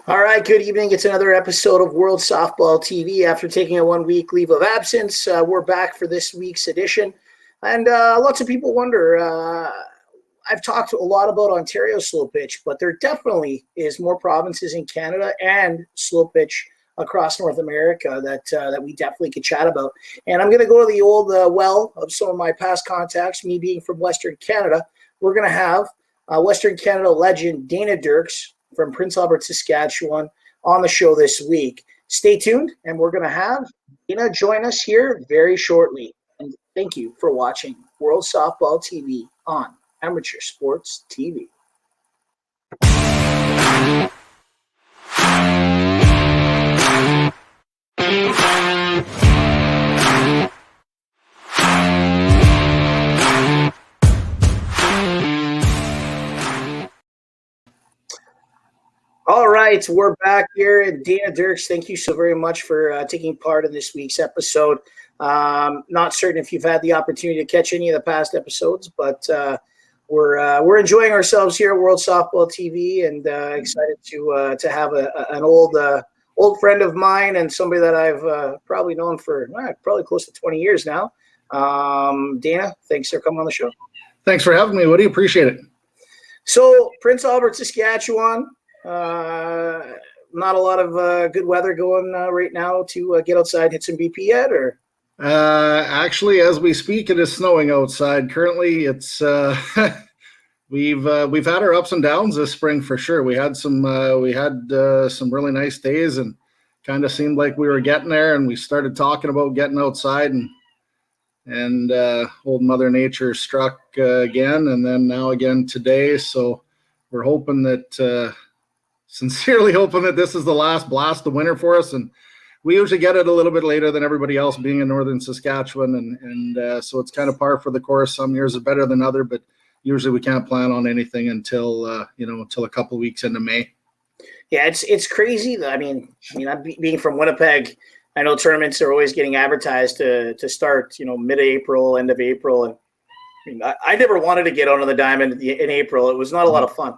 All right, good evening. It's another episode of World Softball TV. After taking a 1-week leave of absence, we're back for this week's edition. And lots of people wonder, I've talked a lot about Ontario Slowpitch, but there definitely is more provinces in Canada and Slowpitch across North America that we definitely could chat about. And I'm going to go to the old well of some of my past contacts, me being from Western Canada. We're going to have Western Canada legend Dana Dirks from Prince Albert, Saskatchewan, on the show this week. Stay tuned, and we're going to have Dana join us here very shortly. And thank you for watching World Softball TV on Amateur Sports TV. All right, we're back here. And Dana Dirks, thank you so very much for taking part in this week's episode. Not certain if you've had the opportunity to catch any of the past episodes, but we're enjoying ourselves here at World Softball TV, and excited to have an old friend of mine and somebody that I've probably known for probably close to 20 years now. Dana, thanks for coming on the show. Thanks for having me, Woody. Appreciate it. So, Prince Albert, Saskatchewan. Not a lot of good weather going right now to get outside and hit some BP yet, or? Actually, as we speak, it is snowing outside. Currently, it's we've had our ups and downs this spring for sure. We had some really nice days, and kind of seemed like we were getting there. And we started talking about getting outside, and old Mother Nature struck again, and then now again today. So we're hoping that. Sincerely hoping that this is the last blast of winter for us, and we usually get it a little bit later than everybody else, being in northern Saskatchewan, and so it's kind of par for the course. Some years are better than other, but usually we can't plan on anything until a couple of weeks into May. Yeah, it's crazy. I mean, being from Winnipeg, I know tournaments are always getting advertised to start, mid-April, end of April, and I never wanted to get onto the diamond in April. It was not a lot of fun.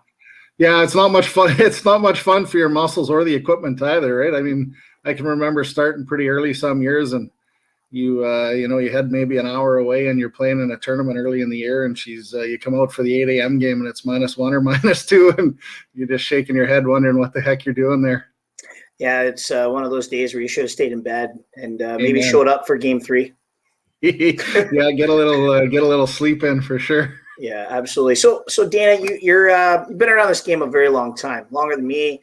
Yeah, it's not much fun. It's not much fun for your muscles or the equipment either, right? I mean, I can remember starting pretty early some years, and you head maybe an hour away, and you're playing in a tournament early in the year, and you come out for the 8 a.m. game, and it's -1 or -2, and you're just shaking your head wondering what the heck you're doing there. Yeah, it's one of those days where you should have stayed in bed and maybe showed up for Game 3. Yeah, get a little sleep in for sure. Yeah, absolutely. So Dana, you've been around this game a very long time, longer than me.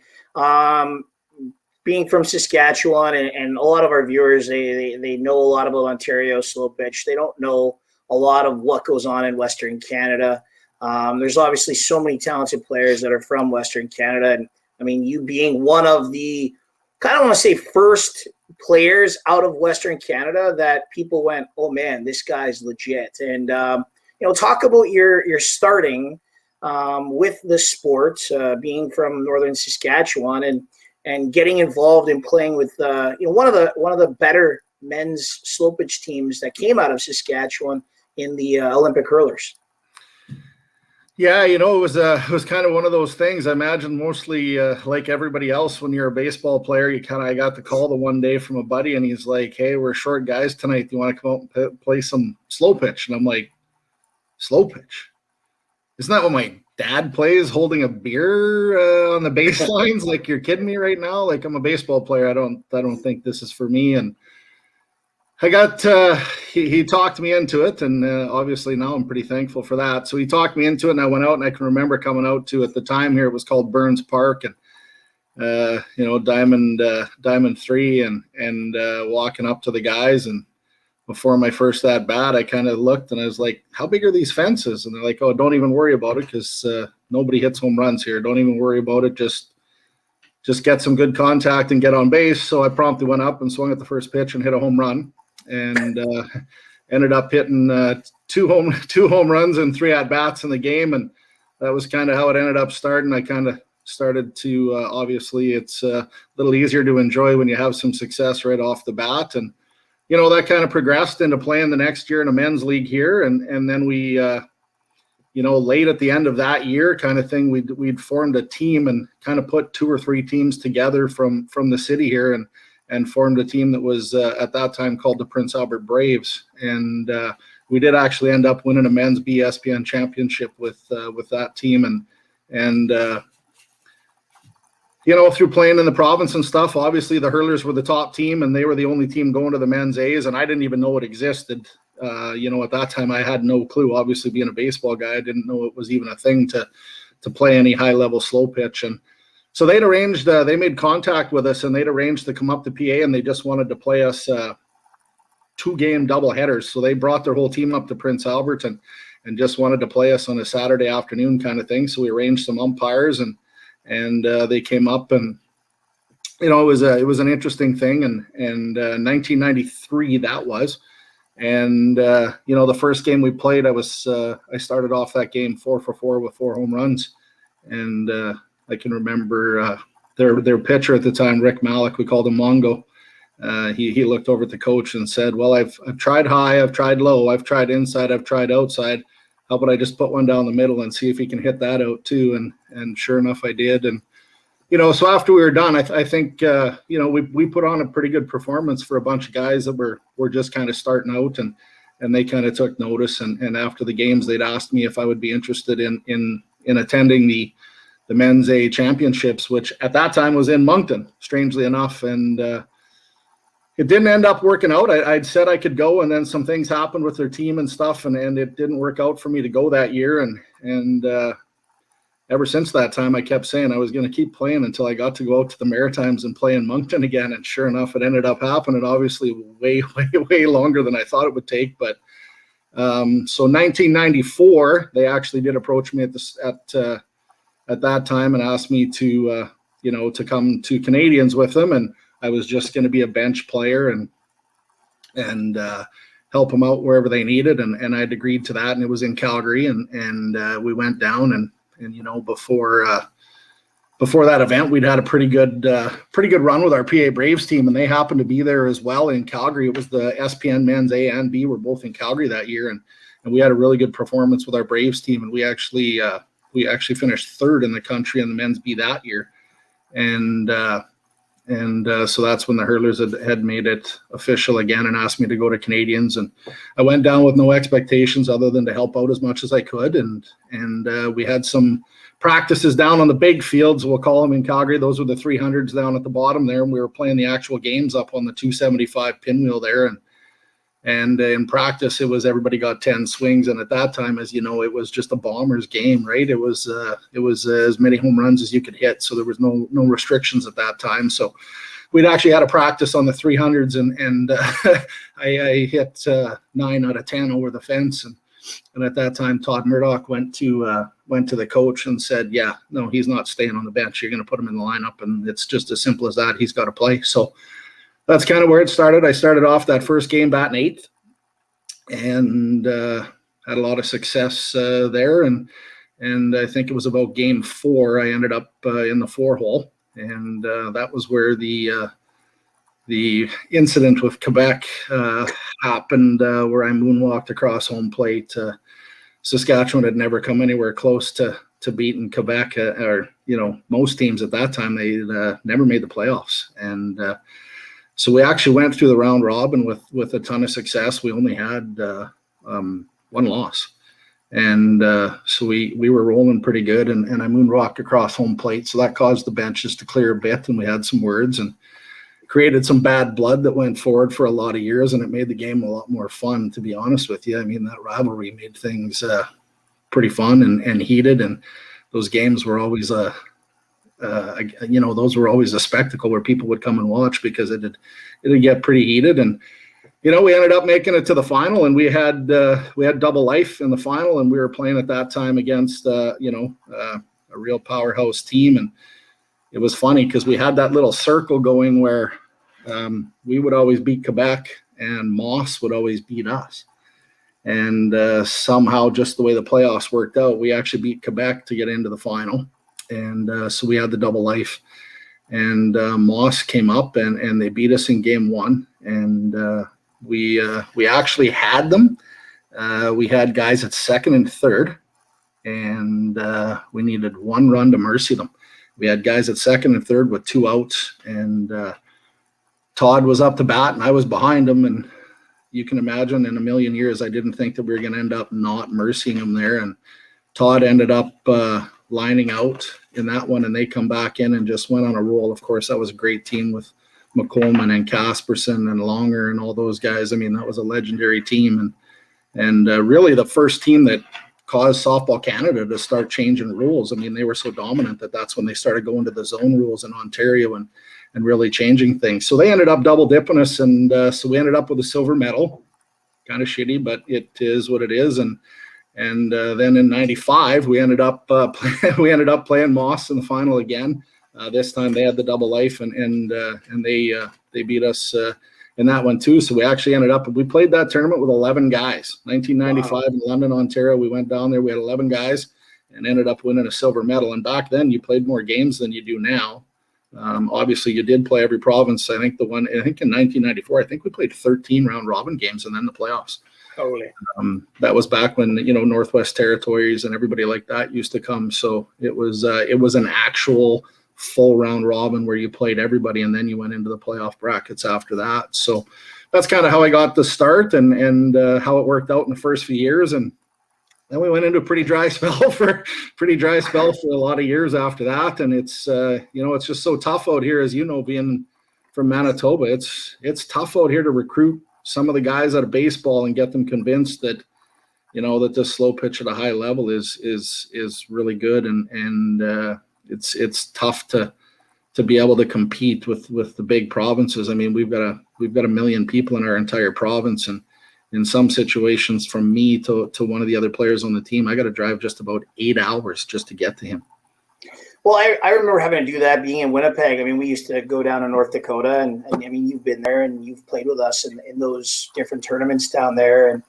Being from Saskatchewan, and a lot of our viewers, they know a lot about Ontario Slowpitch. They don't know a lot of what goes on in Western Canada. There's obviously so many talented players that are from Western Canada, and I mean, you being one of the, I don't want to say first players out of Western Canada that people went, oh man, this guy's legit. And talk about your starting with the sport, being from northern Saskatchewan, and getting involved in playing with one of the better men's Slowpitch teams that came out of Saskatchewan in the Olympic hurlers. Yeah, it was kind of one of those things. I imagine mostly like everybody else, when you're a baseball player, I got the call the one day from a buddy, and he's like, "Hey, we're short guys tonight. Do you want to come out and play some Slowpitch?" And I'm like, "Slowpitch? Isn't that what my dad plays, holding a beer on the baselines? Like, you're kidding me right now? Like, I'm a baseball player. I don't think this is for me." And I got he talked me into it, and obviously now I'm pretty thankful for that. So he talked me into it, and I went out, and I can remember coming out to, at the time here, it was called Burns Park, and Diamond 3, and walking up to the guys, and before my first at bat, I kind of looked, and I was like, "How big are these fences?" And they're like, "Oh, don't even worry about it, because nobody hits home runs here. Don't even worry about it. Just get some good contact and get on base." So I promptly went up and swung at the first pitch and hit a home run, and ended up hitting two home runs and 3 at bats in the game, and that was kind of how it ended up starting. I kind of started to obviously it's a little easier to enjoy when you have some success right off the bat, and that kind of progressed into playing the next year in a men's league here, and then we late at the end of that year kind of thing, we'd formed a team and kind of put 2 or 3 teams together from the city here and formed a team that was at that time called the Prince Albert Braves. And we did actually end up winning a men's BSPN championship with that team. And through playing in the province and stuff, obviously the Hurlers were the top team and they were the only team going to the men's A's. And I didn't even know it existed. At that time I had no clue. Obviously being a baseball guy, I didn't know it was even a thing to play any high level slow pitch. And so they'd arranged, they made contact with us and they'd arranged to come up to PA and they just wanted to play us 2-game double headers. So they brought their whole team up to Prince Albert and just wanted to play us on a Saturday afternoon kind of thing. So we arranged some umpires and they came up and, it was an interesting thing. And 1993 that was. And, the first game we played, I started off that game 4 for 4 with 4 home runs. And I can remember their pitcher at the time, Rick Malik, we called him Mongo. He looked over at the coach and said, well, I've tried high, I've tried low, I've tried inside, I've tried outside. How about I just put one down the middle and see if he can hit that out too? And sure enough, I did. And, so after we were done, I think, we put on a pretty good performance for a bunch of guys that were just kind of starting out and they kind of took notice. And after the games, they'd asked me if I would be interested in attending the men's A championships, which at that time was in Moncton, strangely enough. And it didn't end up working out. I'd said I could go, and then some things happened with their team and stuff, and it didn't work out for me to go that year. And ever since that time, I kept saying I was going to keep playing until I got to go out to the Maritimes and play in Moncton again. And sure enough, it ended up happening, obviously way, way, way longer than I thought it would take. But so 1994, they actually did approach me at that time and asked me to come to Canadians with them. And I was just going to be a bench player and help them out wherever they needed. And I'd agreed to that. And it was in Calgary. And we went down and before that event, we'd had a pretty good run with our PA Braves team, and they happened to be there as well in Calgary. It was the SPN men's A and B were both in Calgary that year, and we had a really good performance with our Braves team, and we actually finished 3rd in the country in the men's B that year, and so that's when the Hurlers had made it official again and asked me to go to Canadians. And I went down with no expectations other than to help out as much as I could. And we had some practices down on the big fields, we'll call them in Calgary. Those were the 300s down at the bottom there. And we were playing the actual games up on the 275 pinwheel there. And in practice, it was everybody got 10 swings. And at that time, as you know, it was just a bomber's game, right? It was as many home runs as you could hit. So there was no restrictions at that time. So we'd actually had a practice on the 300s and I hit 9 out of 10 over the fence. And at that time, Todd Murdoch went to the coach and said, yeah, no, he's not staying on the bench. You're going to put him in the lineup. And it's just as simple as that. He's got to play. So that's kind of where it started. I started off that first game batting 8th and had a lot of success there. And I think it was about game 4. I ended up in the 4-hole. And that was where the incident with Quebec happened, where I moonwalked across home plate. Saskatchewan had never come anywhere close to beating Quebec, or most teams at that time. They never made the playoffs. And so we actually went through the round robin with a ton of success. We only had 1 loss. And so we were rolling pretty good, and I moonwalked across home plate. So that caused the benches to clear a bit, and we had some words and created some bad blood that went forward for a lot of years, and it made the game a lot more fun, to be honest with you. I mean, that rivalry made things pretty fun and heated, and those games were always those were always a spectacle where people would come and watch because it'd get pretty heated. And we ended up making it to the final, and we had double life in the final, and we were playing at that time against a real powerhouse team. And it was funny because we had that little circle going where we would always beat Quebec and Moss would always beat us. And somehow, just the way the playoffs worked out, we actually beat Quebec to get into the final. And so we had the double life. And Moss came up and they beat us in game 1. And we actually had them. We had guys at 2nd and 3rd. and we needed 1 run to mercy them. We had guys at second and third with 2 outs, and Todd was up to bat, and I was behind him. And you can imagine, in a million years, I didn't think that we were going to end up not mercying him there. And Todd ended up lining out in that one, and they come back in and just went on a roll. Of course, that was a great team with McColeman and Casperson and Longer and all those guys. I mean, that was a legendary team, and really the first team that caused Softball Canada to start changing rules. I mean, they were so dominant that's when they started going to the zone rules in Ontario and really changing things. So they ended up double dipping us, and so we ended up with a silver medal. Kind of shitty, but it is what it is. And then in '95 we ended up playing Moss in the final again. This time they had the double life, and they beat us in that one too. So we actually we played that tournament with 11 guys. 1995 wow. In London, Ontario. We went down there. We had 11 guys and ended up winning a silver medal. And back then you played more games than you do now. Obviously you did play every province. I think in 1994, I think we played 13 round robin games and then the playoffs. Totally. That was back when, Northwest Territories and everybody like that used to come. So it was an actual full round robin where you played everybody and then you went into the playoff brackets after that. So that's kind of how I got the start and how it worked out in the first few years. And then we went into a pretty dry spell for a lot of years after that. And it's, it's just so tough out here, as you know, being from Manitoba. It's tough out here to recruit some of the guys out of baseball and get them convinced that, that this slow pitch at a high level is really good. And it's tough to be able to compete with the big provinces. I mean, we've got a million people in our entire province, and in some situations, from me to one of the other players on the team, I got to drive just about 8 hours just to get to him. Well, I remember having to do that being in Winnipeg. I mean, we used to go down to North Dakota, and I mean, you've been there and you've played with us in those different tournaments down there. And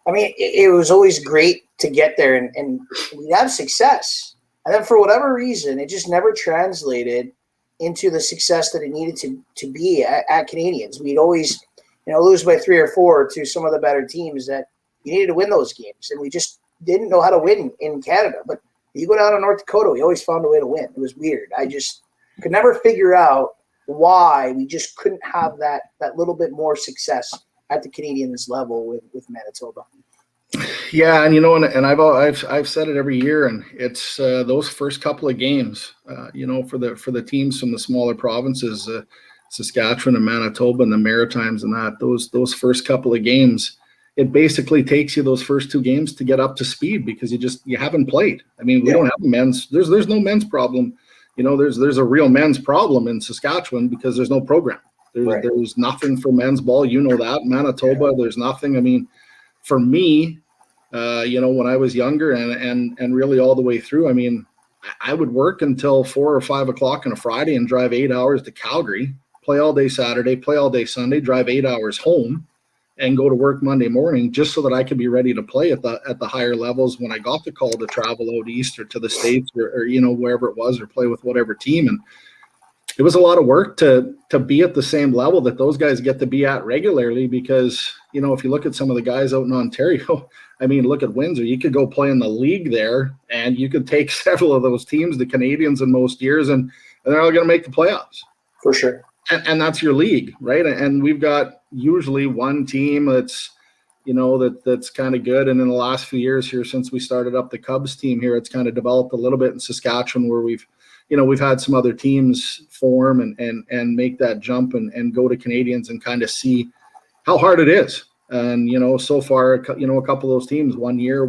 I mean, it was always great to get there and we'd have success. And then for whatever reason, it just never translated into the success that it needed to be at Canadians. We'd always, lose by 3 or 4 to some of the better teams that you needed to win those games. And we just didn't know how to win in Canada. But you go down to North Dakota, we always found a way to win. It was weird. I just could never figure out why we just couldn't have that little bit more success at the Canadians level with Manitoba. Yeah, and I've said it every year, and it's those first couple of games, for the teams from the smaller provinces, Saskatchewan and Manitoba and the Maritimes and that, those first couple of games, it basically takes you those first 2 games to get up to speed because you haven't played. I mean, we don't have men's. There's no men's problem. There's a real men's problem in Saskatchewan because there's no program. There's nothing for men's ball. That Manitoba, there's nothing. I mean, for me, when I was younger and really all the way through, I mean, I would work until 4 or 5 o'clock on a Friday and drive 8 hours to Calgary, play all day Saturday, play all day Sunday, drive 8 hours home, and go to work Monday morning just so that I could be ready to play at the higher levels when I got the call to travel out east or to the States or wherever it was, or play with whatever team. And it was a lot of work to be at the same level that those guys get to be at regularly because, if you look at some of the guys out in Ontario, I mean, look at Windsor. You could go play in the league there and you could take several of those teams, the Canadians in most years, and they're all going to make the playoffs. For sure. And that's your league, right? And we've got usually one team that's, that's kind of good. And in the last few years here, since we started up the Cubs team here, it's kind of developed a little bit in Saskatchewan where we've had some other teams form and make that jump and go to Canadians and kind of see how hard it is. And, so far, a couple of those teams, 1 year,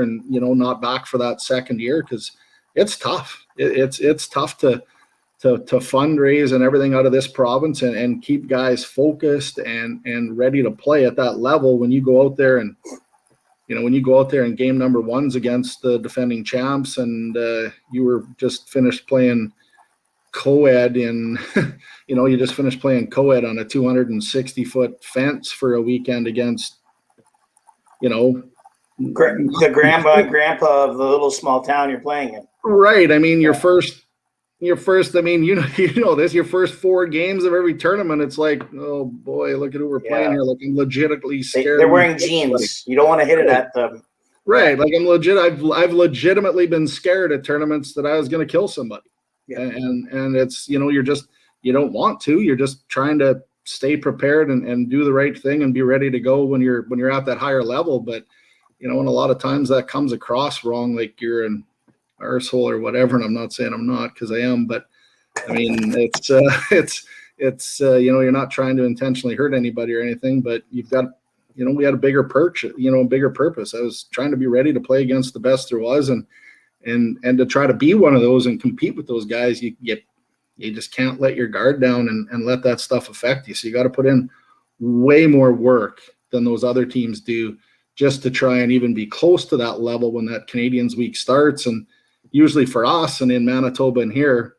and, not back for that second year because it's tough. It's tough to fundraise and everything out of this province and keep guys focused and ready to play at that level when you go out there and, game number 1's against the defending champs and you were just finished playing co-ed you just finished playing co-ed on a 260-foot fence for a weekend against, the grandpa and grandpa of the little small town you're playing in. Right. I mean, your first, I mean, this, your first 4 games of every tournament, it's like, oh boy, look at who we're playing here. Looking legitimately scared. They're wearing jeans. You don't want to hit it at them. Right. Like I've legitimately been scared at tournaments that I was going to kill somebody. Yeah. And it's, you don't want to, you're just trying to stay prepared and do the right thing and be ready to go when you're at that higher level. But, and a lot of times that comes across wrong, like you're an arsehole or whatever. And I'm not saying I'm not, because I am, but I mean, it's you're not trying to intentionally hurt anybody or anything, but you've got, we had a bigger bigger purpose. I was trying to be ready to play against the best there was, and to try to be one of those and compete with those guys. You just can't let your guard down and let that stuff affect you. So you got to put in way more work than those other teams do just to try and even be close to that level when that Canadians week starts. And usually for us and in Manitoba and here,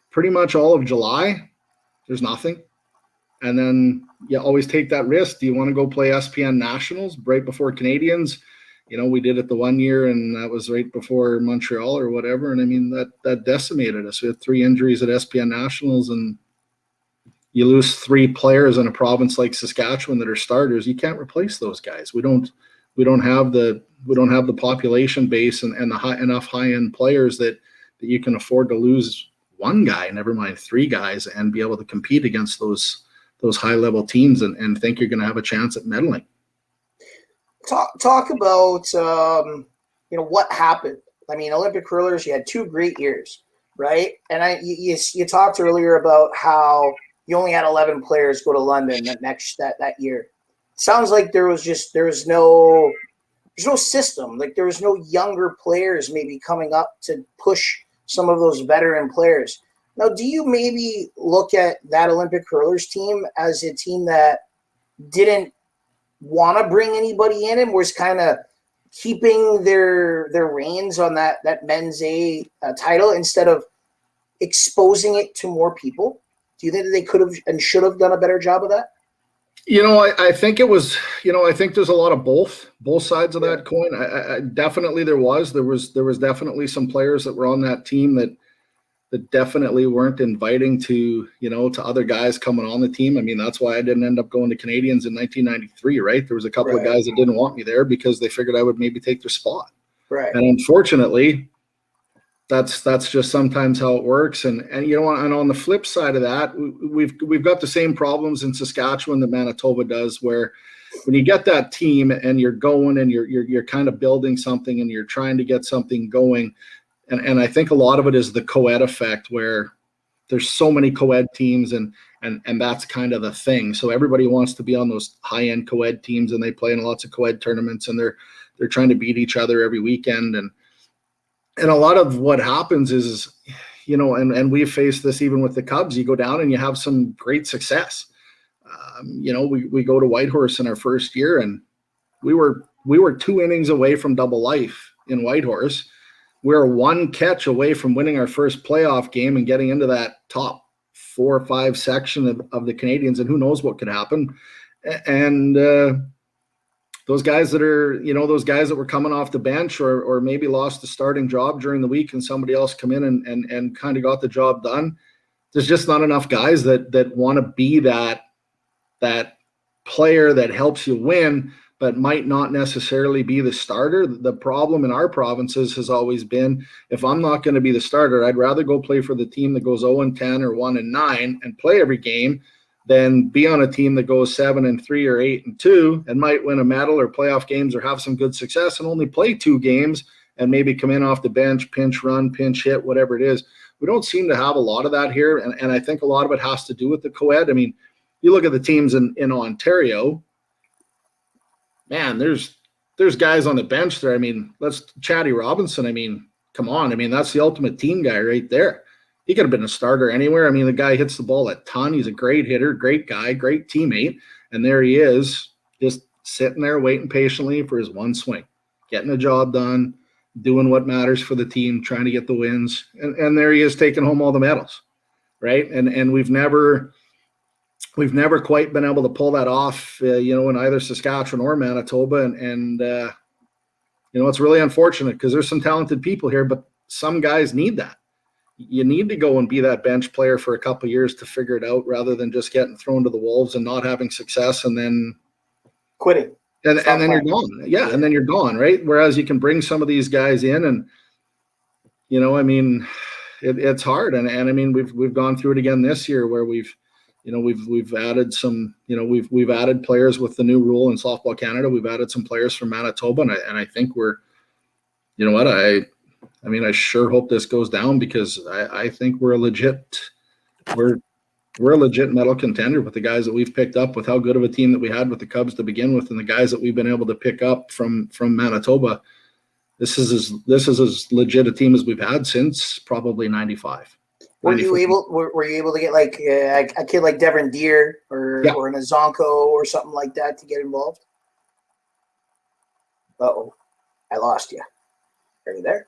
pretty much all of July, there's nothing. And then you always take that risk. Do you want to go play SPN Nationals right before Canadians? We did it the one year, and that was right before Montreal or whatever. And I mean, that decimated us. We had 3 injuries at SPN Nationals, and you lose 3 players in a province like Saskatchewan that are starters. You can't replace those guys. We don't have the population base and enough high end players that you can afford to lose 1 guy, never mind 3 guys, and be able to compete against those high level teams and think you're going to have a chance at medaling. Talk about what happened. I mean, Olympic hurlers, you had 2 great years, right? And you talked earlier about how you only had 11 players go to London that year. Sounds like there was no system. Like there was no younger players maybe coming up to push some of those veteran players. Now, do you maybe look at that Olympic hurlers team as a team that didn't want to bring anybody in and was kind of keeping their reins on that men's A title instead of exposing it to more people? Do you think that they could have and should have done a better job of that? I think it was, I think there's a lot of both sides of that coin. I definitely there was definitely some players that were on that team that definitely weren't inviting to other guys coming on the team. I mean, that's why I didn't end up going to Canadians in 1993, right? There was a couple of guys that didn't want me there because they figured I would maybe take their spot. Right. And unfortunately, that's just sometimes how it works. And and on the flip side of that, we've got the same problems in Saskatchewan that Manitoba does, where when you get that team and you're going and you're kind of building something and you're trying to get something going. And I think a lot of it is the co-ed effect, where there's so many co-ed teams and that's kind of the thing. So everybody wants to be on those high-end co-ed teams, and they play in lots of co-ed tournaments, and they're trying to beat each other every weekend. And a lot of what happens is, and we've faced this even with the Cubs, you go down and you have some great success. We go to Whitehorse in our first year, and we were 2 innings away from double life in Whitehorse. We're 1 catch away from winning our first playoff game and getting into that top 4 or 5 section of the Canadians, and who knows what could happen. And those guys that are, those guys that were coming off the bench or maybe lost the starting job during the week and somebody else come in and kind of got the job done. There's just not enough guys that want to be that player that helps you win, but might not necessarily be the starter. The problem in our provinces has always been, if I'm not going to be the starter, I'd rather go play for the team that goes 0-10 or 1-9 and play every game than be on a team that goes 7-3 or 8-2 and might win a medal or playoff games or have some good success and only play 2 games and maybe come in off the bench, pinch run, pinch hit, whatever it is. We don't seem to have a lot of that here. And I think a lot of it has to do with the co-ed. I mean, you look at the teams in Ontario, man, there's guys on the bench there. I mean, Chatty Robinson. I mean, come on. I mean, that's the ultimate team guy right there. He could have been a starter anywhere. I mean, the guy hits the ball a ton. He's a great hitter, great guy, great teammate. And there he is, just sitting there waiting patiently for his 1 swing, getting the job done, doing what matters for the team, trying to get the wins. And there he is taking home all the medals, right? And we've never quite been able to pull that off, in either Saskatchewan or Manitoba. And it's really unfortunate because there's some talented people here, but some guys need that. You need to go and be that bench player for a couple of years to figure it out rather than just getting thrown to the wolves and not having success and then quitting. and then you're gone. Yeah, and then you're gone, right? Whereas you can bring some of these guys in, and I mean, it's hard, and I mean we've gone through it again this year where we've added some, we've added players with the new rule in Softball Canada. We've added some players from Manitoba, and I think we're, I mean, I sure hope this goes down because I think we're a legit medal contender with the guys that we've picked up, with how good of a team that we had with the Cubs to begin with, and the guys that we've been able to pick up from Manitoba. This is as legit a team as we've had since probably '95. Were you able to get like a kid like Devin Deer or an Azonko or something like that to get involved? Uh-oh, I lost you. Are you there?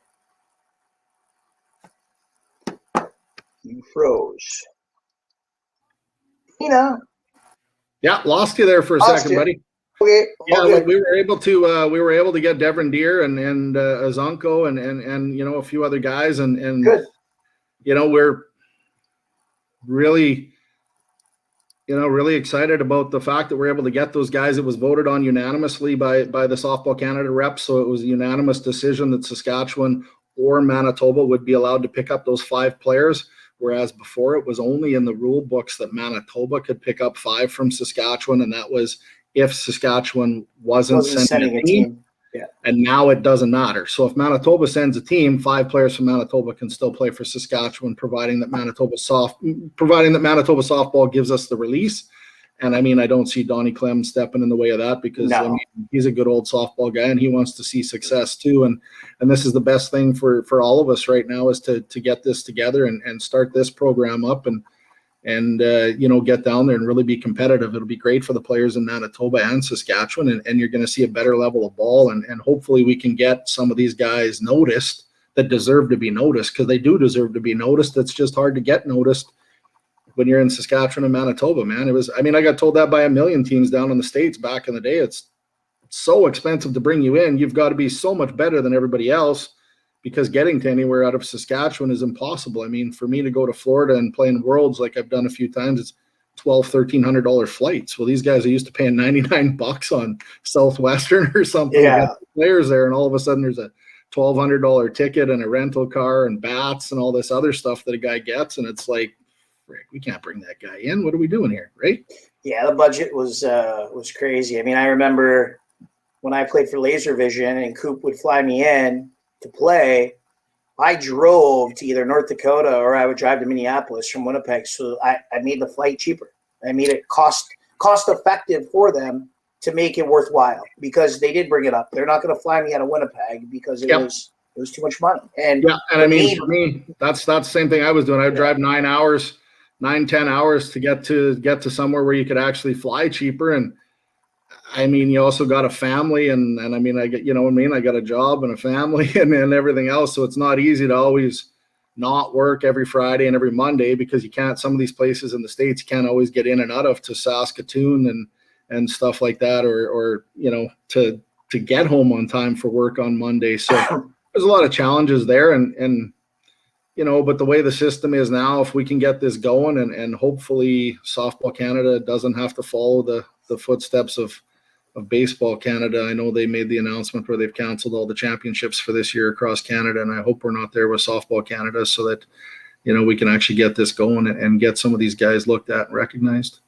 You froze. Yeah, lost you there for a second, buddy. Okay. Yeah, okay. We were able to get Devin Deer and Azonko and a few other guys and good. We're really excited about the fact that we're able to get those guys. It was voted on unanimously by the Softball Canada reps, so it was a unanimous decision that Saskatchewan or Manitoba would be allowed to pick up those 5 players, whereas before it was only in the rule books that Manitoba could pick up 5 from Saskatchewan, and that was if Saskatchewan wasn't sending a team. Yeah. And now it doesn't matter. So if Manitoba sends a team, 5 players from Manitoba can still play for Saskatchewan, providing that Manitoba softball gives us the release. And I mean, I don't see Donnie Clem stepping in the way of that because I mean, he's a good old softball guy and he wants to see success too. And this is the best thing for all of us right now is to get this together and start this program up and get down there and really be competitive. It'll be great for the players in Manitoba and Saskatchewan, and you're going to see a better level of ball, and hopefully we can get some of these guys noticed that deserve to be noticed, because they do deserve to be noticed. It's just hard to get noticed when you're in Saskatchewan and Manitoba, man. I got told that by a million teams down in the States back in the day. It's so expensive to bring you in. You've got to be so much better than everybody else, because getting to anywhere out of Saskatchewan is impossible. I mean, for me to go to Florida and play in Worlds like I've done a few times, it's $1,200-$1,300 flights. Well, these guys are used to paying $99 on Southwestern or something. Yeah. To get the players there, and all of a sudden there's a $1,200 ticket and a rental car and bats and all this other stuff that a guy gets, and it's like, frick, we can't bring that guy in. What are we doing here, right? Yeah, the budget was crazy. I mean, I remember when I played for Laser Vision and Coop would fly me in to play, I drove to either North Dakota or I would drive to Minneapolis from Winnipeg. So I made the flight cheaper. I made it cost effective for them to make it worthwhile, because they did bring it up. They're not going to fly me out of Winnipeg because it was too much money. And I mean, for me, that's the same thing I was doing. I would drive 10 hours to get to somewhere where you could actually fly cheaper. And I mean, you also got a family, and I mean, I got a job and a family and everything else. So it's not easy to always not work every Friday and every Monday, because you can't, some of these places in the States, you can't always get in and out of to Saskatoon and stuff like that, or to get home on time for work on Monday. So there's a lot of challenges there. And but the way the system is now, if we can get this going and hopefully Softball Canada doesn't have to follow the footsteps of Baseball Canada. I know they made the announcement where they've canceled all the championships for this year across Canada, and I hope we're not there with Softball Canada, so that we can actually get this going and get some of these guys looked at and recognized.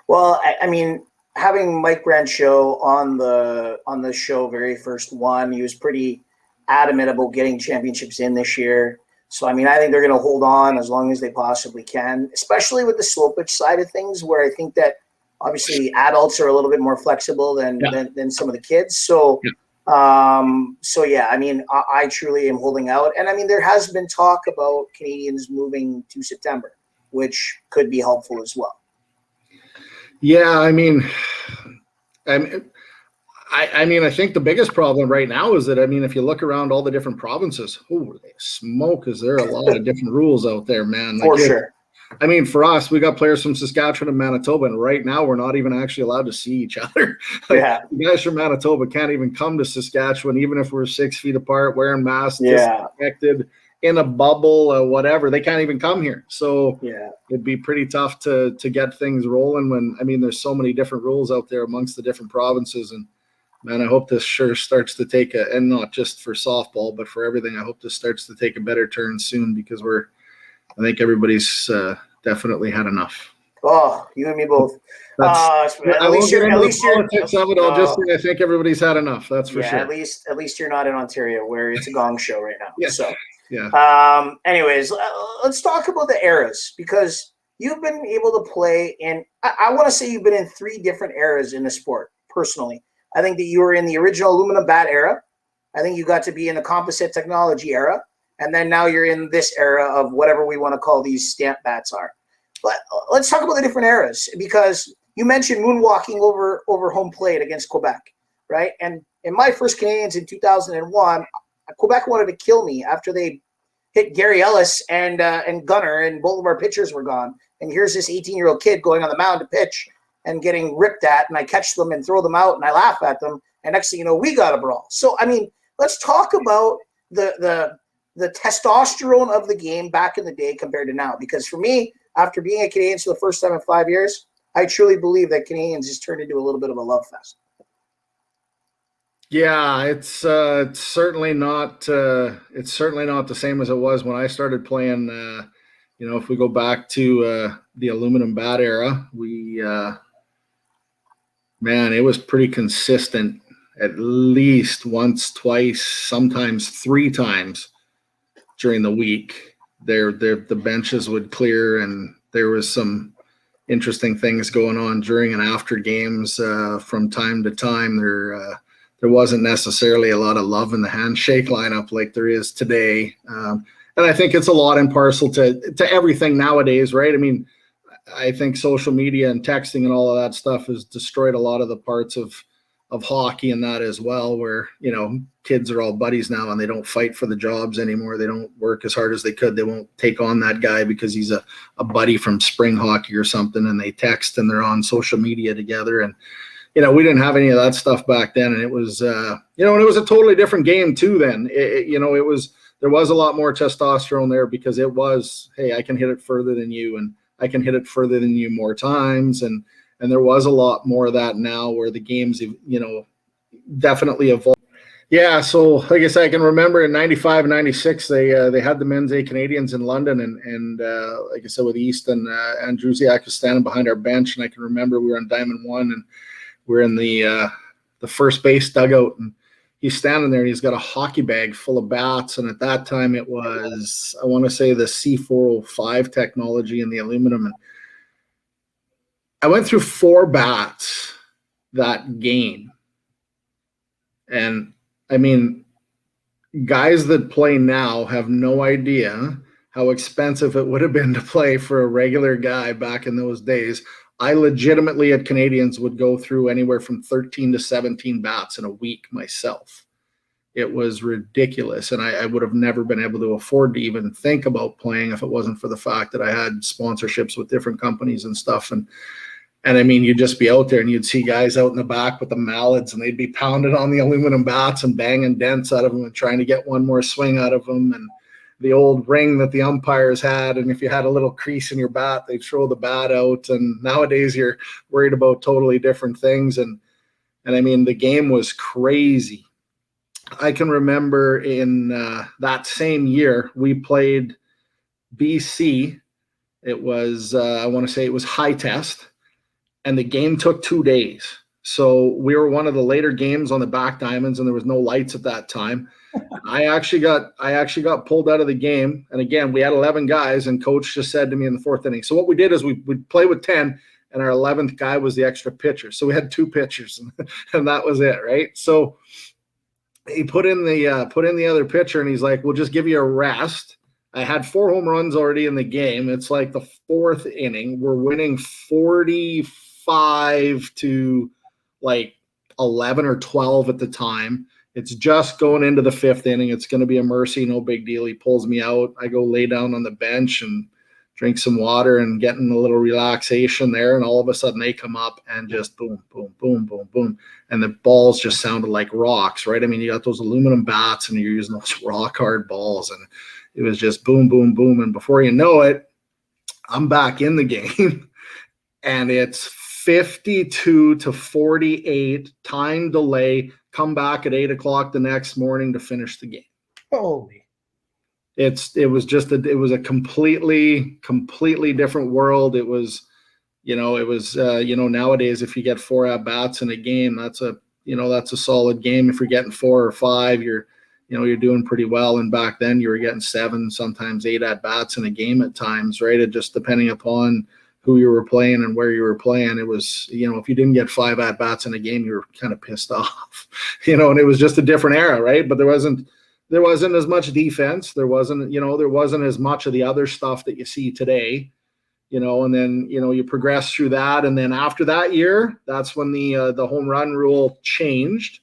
Well, I mean, having Mike Brancho on the show, very first one, he was pretty adamant about getting championships in this year. So, I mean, I think they're going to hold on as long as they possibly can, especially with the Slowpitch side of things, where I think that obviously adults are a little bit more flexible than some of the kids. So, I mean, I truly am holding out. And I mean, there has been talk about Canadians moving to September, which could be helpful as well. Yeah, I mean, I think the biggest problem right now is that, I mean, if you look around all the different provinces, holy smoke, is there a lot of different rules out there, man. For sure. I mean, for us, we got players from Saskatchewan and Manitoba, and right now we're not even actually allowed to see each other. The guys from Manitoba can't even come to Saskatchewan, even if we're 6 feet apart, wearing masks, disinfected, in a bubble, whatever. They can't even come here. So it'd be pretty tough to get things rolling when, I mean, there's so many different rules out there amongst the different provinces. And man, I hope this sure starts to take and not just for softball, but for everything. I hope this starts to take a better turn soon, because I think everybody's definitely had enough. Oh, you and me both. I won't get into the politics of it. I'll just say I think everybody's had enough. That's for sure. At least you're not in Ontario where it's a gong show right now. Yeah. So, yeah. Anyways, let's talk about the eras, because you've been able to play in. I want to say you've been in 3 different eras in the sport. Personally, I think that you were in the original aluminum bat era. I think you got to be in the composite technology era, and then now you're in this era of whatever we want to call these stamp bats are. But let's talk about the different eras, because you mentioned moonwalking over home plate against Quebec, right? And in my first Canadians in 2001, Quebec wanted to kill me after they hit Gary Ellis and Gunner, and both of our pitchers were gone. And here's this 18-year-old kid going on the mound to pitch and getting ripped at, and I catch them and throw them out, and I laugh at them, and next thing you know, we got a brawl. So, I mean, let's talk about the testosterone of the game back in the day compared to now, because for me, after being a Canadian for the first time in 5 years, I truly believe that Canadians has turned into a little bit of a love fest. Yeah, it's certainly not the same as it was when I started playing. If we go back to the aluminum bat era, it was pretty consistent. At least once, twice, sometimes 3 times during the week. The benches would clear, and there was some interesting things going on during and after games from time to time. There wasn't necessarily a lot of love in the handshake lineup like there is today. And I think it's a lot in parcel to everything nowadays, right? I mean, I think social media and texting and all of that stuff has destroyed a lot of the parts of hockey and that as well, where, kids are all buddies now and they don't fight for the jobs anymore. They don't work as hard as they could. They won't take on that guy because he's a buddy from spring hockey or something, and they text and they're on social media together. And, we didn't have any of that stuff back then. And it was, and it was a totally different game too then. There was a lot more testosterone there, because it was, hey, I can hit it further than you, and I can hit it further than you more times. And there was a lot more of that now, where the games, definitely evolved. Yeah, so like I said, I can remember in 95 and 96, they had the men's A Canadians in London, and like I said, with East and Andrusiak was standing behind our bench, and I can remember we were on Diamond 1, and we're in the first base dugout, and he's standing there, and he's got a hockey bag full of bats, and at that time it was, I want to say, the C405 technology in the aluminum, and I went through 4 bats that game. And I mean, guys that play now have no idea how expensive it would have been to play for a regular guy back in those days. I legitimately at Canadians would go through anywhere from 13 to 17 bats in a week myself. It was ridiculous. And I would have never been able to afford to even think about playing if it wasn't for the fact that I had sponsorships with different companies and stuff. And I mean, you'd just be out there and you'd see guys out in the back with the mallets, and they'd be pounding on the aluminum bats and banging dents out of them and trying to get one more swing out of them. And the old ring that the umpires had, and if you had a little crease in your bat, they'd throw the bat out. And nowadays you're worried about totally different things. And I mean, the game was crazy. I can remember in that same year, we played BC. It was, I want to say it was high test. And the game took 2 days. So we were one of the later games on the back diamonds, and there was no lights at that time. I actually got pulled out of the game. And again, we had 11 guys, and coach just said to me in the 4th inning. So what we did is we'd play with 10, and our 11th guy was the extra pitcher. So we had 2 pitchers, and that was it, right? So he put in the other pitcher, and he's like, we'll just give you a rest. I had 4 home runs already in the game. It's like the 4th inning. We're winning 45 to like 11 or 12 at the time. It's just going into the 5th inning. It's going to be a mercy, no big deal. He pulls me out. I go lay down on the bench and drink some water and getting a little relaxation there. And all of a sudden they come up and just boom, boom, boom, boom, boom. And the balls just sounded like rocks, right? I mean, you got those aluminum bats and you're using those rock hard balls, and it was just boom, boom, boom. And before you know it, I'm back in the game, and it's 52-48 time delay, come back at 8:00 the next morning to finish the game. Holy. It was a completely different world. It was, nowadays if you get 4 at-bats in a game, that's a solid game. If you're getting 4 or 5, you're doing pretty well. And back then you were getting 7, sometimes 8 at-bats in a game at times, right? It just depending upon who you were playing and where you were playing. It was, if you didn't get 5 at-bats in a game, you were kind of pissed off, and it was just a different era, right? But there wasn't as much defense. There wasn't as much of the other stuff that you see today, and then, you progress through that. And then after that year, that's when the home run rule changed.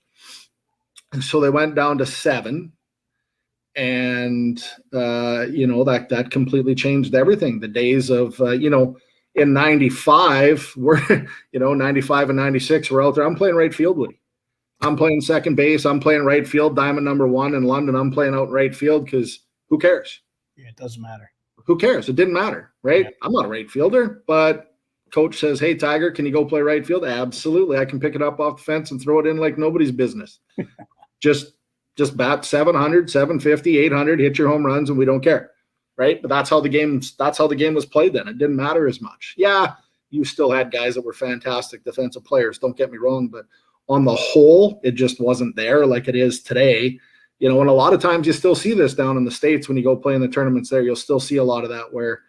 And so they went down to 7. And, that completely changed everything. The days of, in 95, we're, 95 and 96, we're out there. I'm playing right field, Woody. I'm playing second base. I'm playing right field, diamond number 1 in London. I'm playing out right field because who cares? Yeah, it doesn't matter. Who cares? It didn't matter, right? Yeah. I'm not a right fielder, but coach says, hey, Tiger, can you go play right field? Absolutely. I can pick it up off the fence and throw it in like nobody's business. Just bat 700, 750, 800, hit your home runs, and we don't care. Right? But that's how the game was played then. It didn't matter as much. Yeah, you still had guys that were fantastic defensive players, don't get me wrong, but on the whole, it just wasn't there like it is today. And a lot of times you still see this down in the States when you go play in the tournaments there. You'll still see a lot of that where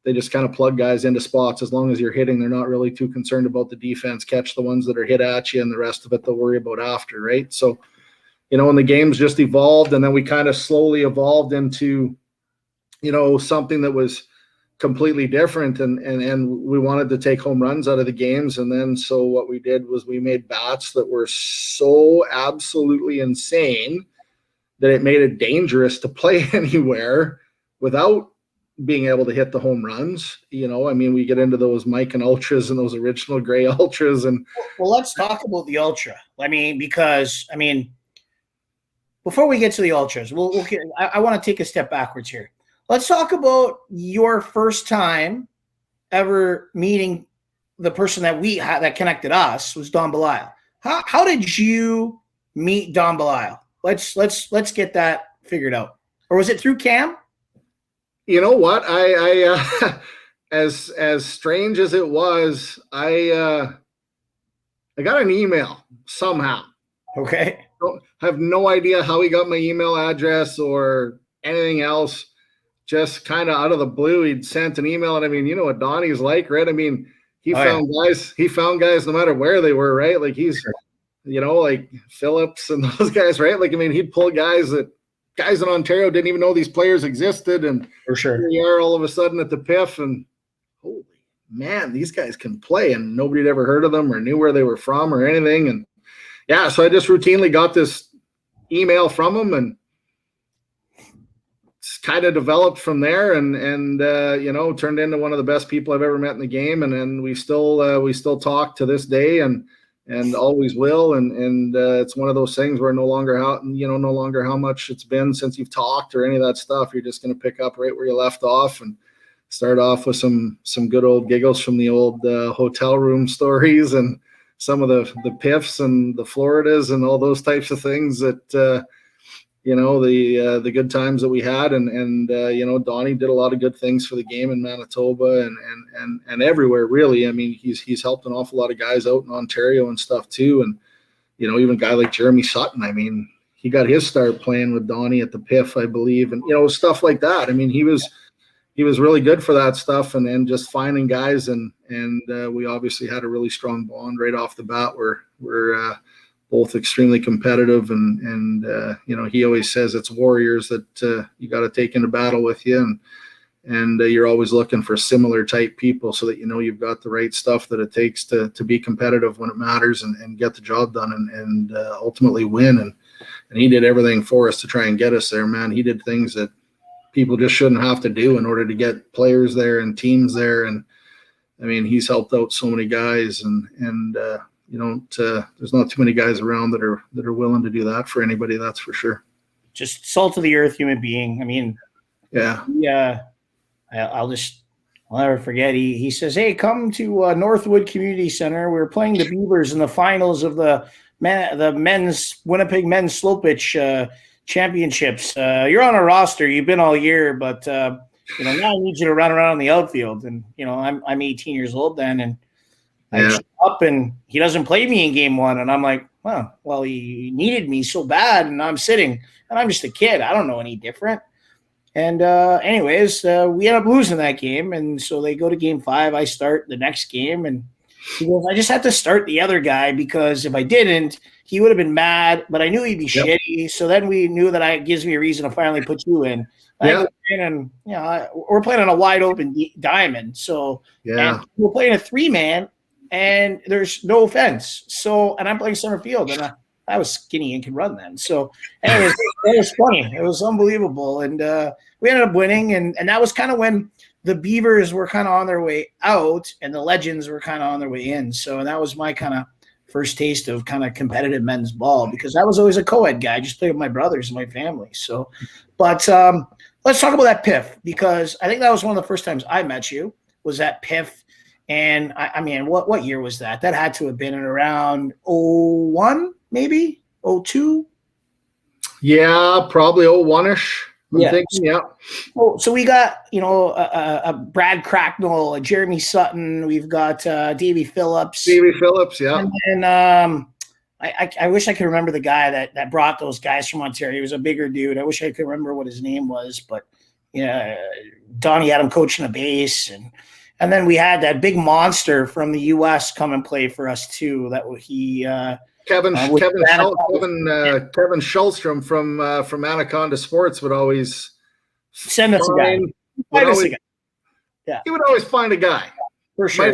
they just kind of plug guys into spots. As long as you're hitting, they're not really too concerned about the defense. Catch the ones that are hit at you, and the rest of it they'll worry about after, right? So, and the games just evolved, and then we kind of slowly evolved into something that was completely different, and we wanted to take home runs out of the games. And then so what we did was we made bats that were so absolutely insane that it made it dangerous to play anywhere without being able to hit the home runs. We get into those Mike and Ultras and those original gray Ultras. And well, let's talk about the Ultra. Before we get to the Ultras, I want to take a step backwards here. Let's talk about your first time ever meeting the person that connected us was Don Belial. How did you meet Don Belial? Let's get that figured out. Or was it through Cam? You know what? I as strange as it was, I got an email somehow. Okay. I have no idea how he got my email address or anything else. Just kind of out of the blue, he'd sent an email, and you know what Donnie's like, right? He found guys no matter where they were, right? Like he's, like Phillips and those guys, right? He'd pull guys in Ontario didn't even know these players existed, and for sure, here you are all of a sudden at the PIF, and holy man, these guys can play, and nobody had ever heard of them or knew where they were from or anything. And yeah, so I just routinely got this email from him, and kind of developed from there, and turned into one of the best people I've ever met in the game. And then we still talk to this day, and always will. And it's one of those things where no longer how much it's been since you've talked or any of that stuff. You're just going to pick up right where you left off and start off with some good old giggles from the old hotel room stories and some of the PIFs and the Floridas and all those types of things that, the good times that we had, and Donnie did a lot of good things for the game in Manitoba and everywhere, really. He's helped an awful lot of guys out in Ontario and stuff too. And, even a guy like Jeremy Sutton, he got his start playing with Donnie at the PIF, I believe. And, stuff like that. He was really good for that stuff, and then just finding guys. And we obviously had a really strong bond right off the bat. We're both extremely competitive, and he always says it's warriors that you got to take into battle with you, and you're always looking for similar type people so that you've got the right stuff that it takes to be competitive when it matters and get the job done and ultimately win. And he did everything for us to try and get us there, man. He did things that people just shouldn't have to do in order to get players there and teams there. And he's helped out so many guys, and there's not too many guys around that are willing to do that for anybody. That's for sure. Just salt of the earth human being. Yeah. Yeah. I'll just I'll never forget. He says, "Hey, come to Northwood Community Center. We're playing the Beavers in the finals of the men's Winnipeg men's Slowpitch championships. You're on a roster. You've been all year, but now I need you to run around in the outfield." And I'm 18 years old then, and I show up, and he doesn't play me in game one, and I'm like, well, he needed me so bad, and I'm sitting, and I'm just a kid. I don't know any different. And anyways, we end up losing that game, and so they go to game 5. I start the next game, and he goes, "I just had to start the other guy because if I didn't, he would have been mad, but I knew he'd be shitty. So then we knew that it gives me a reason to finally put you in." I go in, and we're playing on a wide open diamond, so and we're playing a 3-man, and there's no fence. So, and I'm playing center field, and I was skinny and could run then. So, anyways, it was funny. It was unbelievable. And we ended up winning. And that was kind of when the Beavers were kind of on their way out and the Legends were kind of on their way in. So, and that was my kind of first taste of kind of competitive men's ball, because I was always a co-ed guy. I just played with my brothers and my family. So, but let's talk about that PIF, because I think that was one of the first times I met you, was that PIF. And I mean, what year was that? That had to have been in around 01, maybe 02. Yeah, probably 01-ish. I'm thinking, So we got a Brad Cracknell, a Jeremy Sutton. We've got Davey Phillips. And then I wish I could remember the guy that brought those guys from Ontario. He was a bigger dude. I wish I could remember what his name was, but Donnie had him coaching the base, and then we had that big monster from the U.S. come and play for us too. That he Kevin Schulstrom from Anaconda Sports would always send us a guy. He would always find a guy. For sure.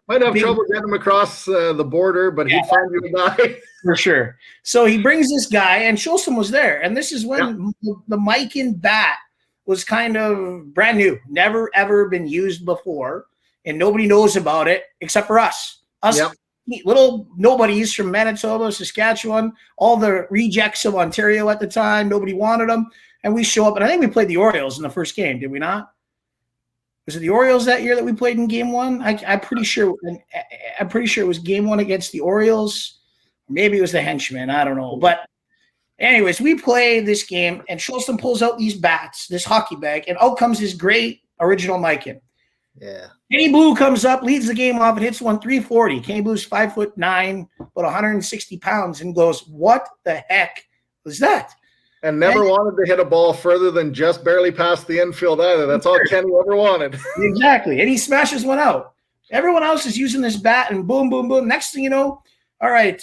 Might have trouble getting him across the border, but he'd find you a guy. For sure. So he brings this guy, and Schulstrom was there. And this is when the mic and bat was kind of brand new, never ever been used before, and nobody knows about it except for us. Little nobodies from Manitoba, Saskatchewan, all the rejects of Ontario at the time. Nobody wanted them, and we show up, and I think we played the Orioles in the first game. Did we not? Was it the Orioles that year that we played in game 1? I'm pretty sure. I'm pretty sure it was game 1 against the Orioles. Maybe it was the Henchmen. I don't know, but. Anyways, we play this game, and Schulstrom pulls out these bats, this hockey bag, and out comes his great original Mikan. Yeah. Kenny Blue comes up, leads the game off, and hits one 340. Kenny Blue's 5'9", about 160 pounds, and goes, "What the heck was that?" And never wanted to hit a ball further than just barely past the infield either. That's all Kenny ever wanted. Exactly. And he smashes one out. Everyone else is using this bat, and boom, boom, boom. Next thing you know, all right,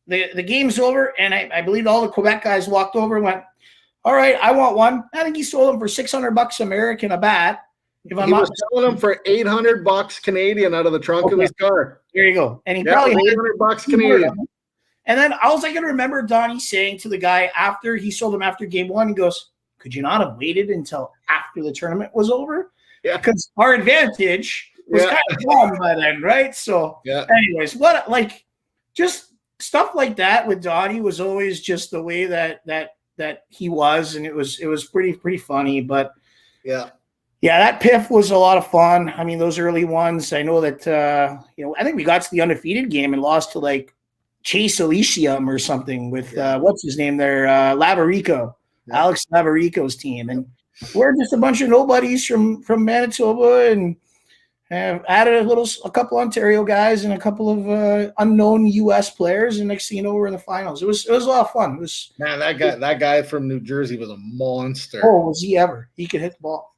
the game's over, and I believe all the Quebec guys walked over and went, "All right, I want one." I think he sold them for $600 American a bat. He was selling them for $800 Canadian out of the trunk of his car. There you go. And he probably $800 Canadian. And then all I can remember Donnie saying to the guy after he sold him after game 1, he goes, "Could you not have waited until after the tournament was over?" Yeah. Because our advantage was kind of gone by then, right? So anyways, just stuff like that with Donnie was always just the way that he was, and it was pretty funny. But yeah, that PIF was a lot of fun. I mean, those early ones, I know that, I think we got to the undefeated game and lost to like Chase Elysium or something with, what's his name there? Laverico, Alex Laverico's team. And we're just a bunch of nobodies from Manitoba, and have added a couple Ontario guys and a couple of unknown U.S. players. And next thing you know, we're in the finals. It was a lot of fun. It was, man, that guy from New Jersey was a monster. Oh, was he ever? He could hit the ball.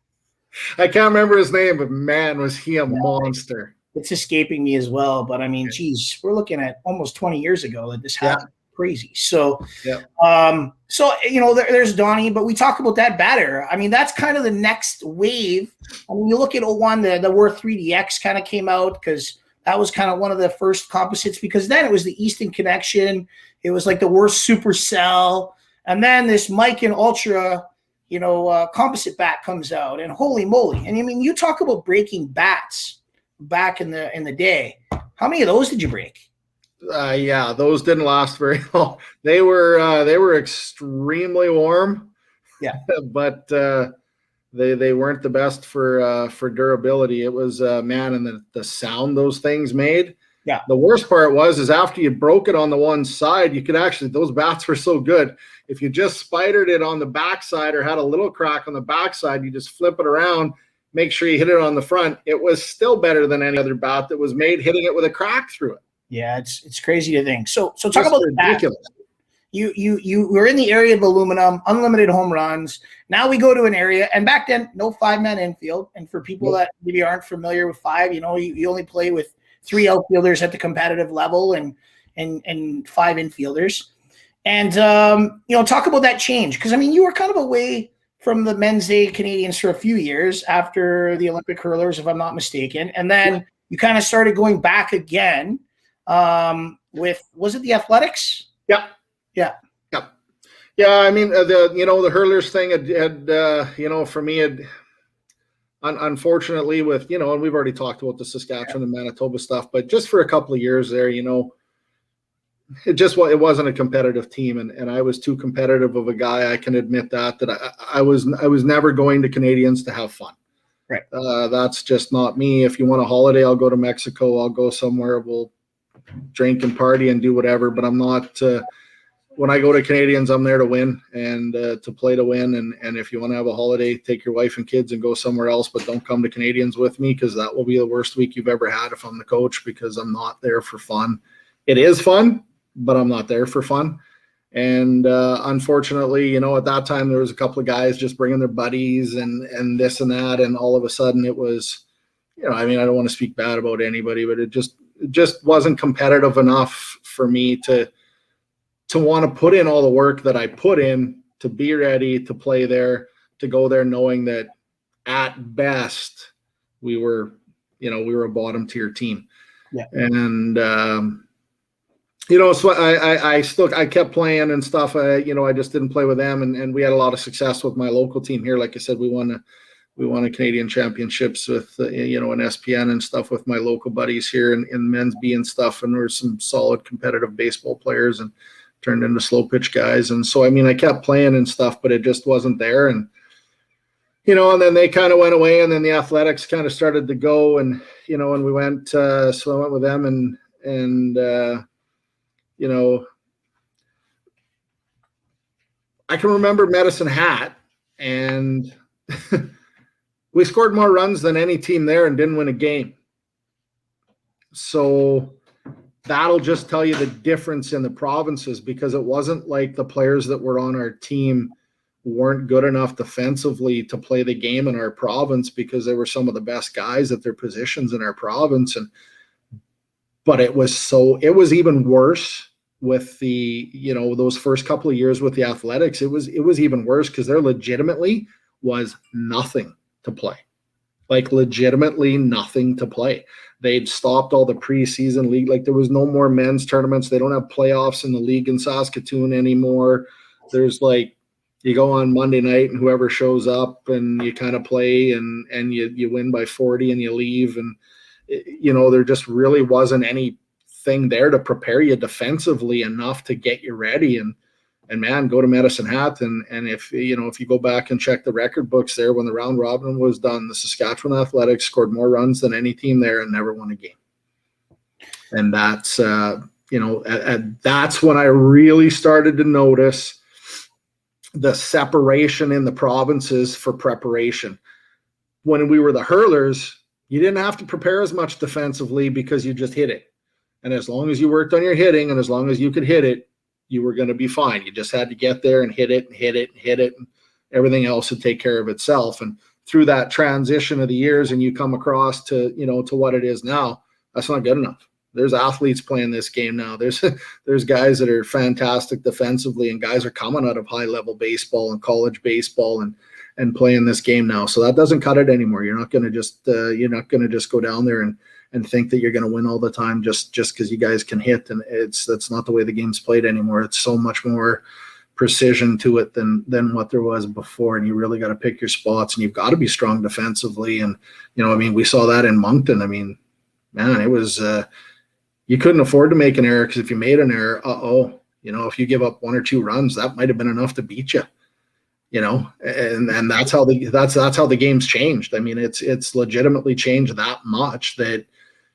I can't remember his name, but man, was he a monster. It's escaping me as well. But I mean, geez, we're looking at almost 20 years ago that this happened. Crazy. So, there's Donnie, but we talk about that bat era. I mean, that's kind of the next wave. I mean, you look at 01, the Word 3DX kind of came out, because that was kind of one of the first composites, because then it was the Easton Connection. It was like the worst Supercell. And then this Mikan Ultra, composite bat comes out, and holy moly. And I mean, you talk about breaking bats back in the day. How many of those did you break? Those didn't last very long. They were extremely warm. Yeah. But they weren't the best for durability. It was man, and the sound those things made. Yeah. The worst part is after you broke it on the one side, you could actually, those bats were so good. If you just spidered it on the backside or had a little crack on the backside, you just flip it around, make sure you hit it on the front. It was still better than any other bat that was made, hitting it with a crack through it. Yeah, it's crazy to think. So talk Just about ridiculous. The bat. You were in the area of aluminum, unlimited home runs. Now we go to an area, and back then, no 5-man infield. And for people that maybe aren't familiar with 5, you only play with 3 outfielders at the competitive level and 5 infielders. And, talk about that change. Because, you were kind of away from the Men's Day Canadians for a few years after the Olympic hurlers, if I'm not mistaken. And then you kind of started going back again with, was it the Athletics? Yeah. The hurlers thing had for me, unfortunately with, and we've already talked about the Saskatchewan and Manitoba stuff, but just for a couple of years there, it wasn't a competitive team, and I was too competitive of a guy. I can admit that I was never going to Canadians to have fun. Right. That's just not me. If you want a holiday, I'll go to Mexico. I'll go somewhere. We'll drink and party and do whatever, but I'm not, when I go to Canadians, I'm there to win and to play to win. And if you want to have a holiday, take your wife and kids and go somewhere else, but don't come to Canadians with me, because that will be the worst week you've ever had if I'm the coach, because I'm not there for fun. It is fun, but I'm not there for fun. And unfortunately, at that time, there was a couple of guys just bringing their buddies and this and that. And all of a sudden it was, I don't want to speak bad about anybody, but it just wasn't competitive enough for me to want to put in all the work that I put in to be ready to play there, to go there knowing that at best we were a bottom tier team. Yeah. And, so I kept playing and stuff. I just didn't play with them. And we had a lot of success with my local team here. Like I said, we won a Canadian championships with, an SPN and stuff with my local buddies here in men's B and stuff. And there were some solid competitive baseball players and turned into Slowpitch guys. And so, I kept playing and stuff, but it just wasn't there. And, and then they kind of went away, and then the Athletics kind of started to go, and, and we went, so I went with them and I can remember Medicine Hat, and we scored more runs than any team there and didn't win a game. So that'll just tell you the difference in the provinces, because it wasn't like the players that were on our team weren't good enough defensively to play the game in our province, because they were some of the best guys at their positions in our province. But it was even worse with the, those first couple of years with the Athletics. It was even worse, because there legitimately was nothing to play. Like legitimately nothing to play. They'd stopped all the preseason league. Like there was no more men's tournaments. They don't have playoffs in the league in Saskatoon anymore. There's like, you go on Monday night and whoever shows up and you kind of play and you win by 40 and you leave. And, there just really wasn't anything there to prepare you defensively enough to get you ready. And man, go to Medicine Hat. And if you go back and check the record books there, when the round robin was done, the Saskatchewan Athletics scored more runs than any team there and never won a game. And that's, that's when I really started to notice the separation in the provinces for preparation. When we were the hurlers, you didn't have to prepare as much defensively because you just hit it. And as long as you worked on your hitting and as long as you could hit it, you were going to be fine. You just had to get there and hit it and hit it and hit it, and everything else would take care of itself. And through that transition of the years, and you come across to, to what it is now, that's not good enough. There's athletes playing this game now. There's guys that are fantastic defensively, and guys are coming out of high level baseball and college baseball and playing this game now. So that doesn't cut it anymore. You're not going to just go down there and think that you're going to win all the time just because you guys can hit. And that's not the way the game's played anymore. It's so much more precision to it than what there was before. And you really got to pick your spots, and you've got to be strong defensively. And, we saw that in Moncton. Man, it was, you couldn't afford to make an error, because if you made an error, if you give up 1 or 2 runs, that might've been enough to beat you. and that's how the game's changed. I mean, it's legitimately changed that much that,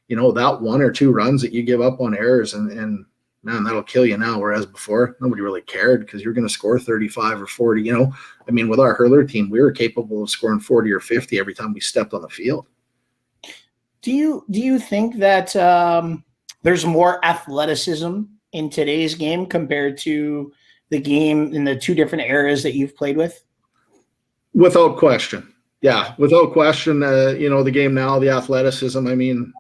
that 1 or 2 runs that you give up on errors and man, that'll kill you now. Whereas before, nobody really cared because you're going to score 35 or 40. I mean, with our hurler team, we were capable of scoring 40 or 50 every time we stepped on the field. Do you think that there's more athleticism in today's game compared to the game in the 2 different eras that you've played with? Without question. Yeah, without question. The game now, the athleticism, I mean,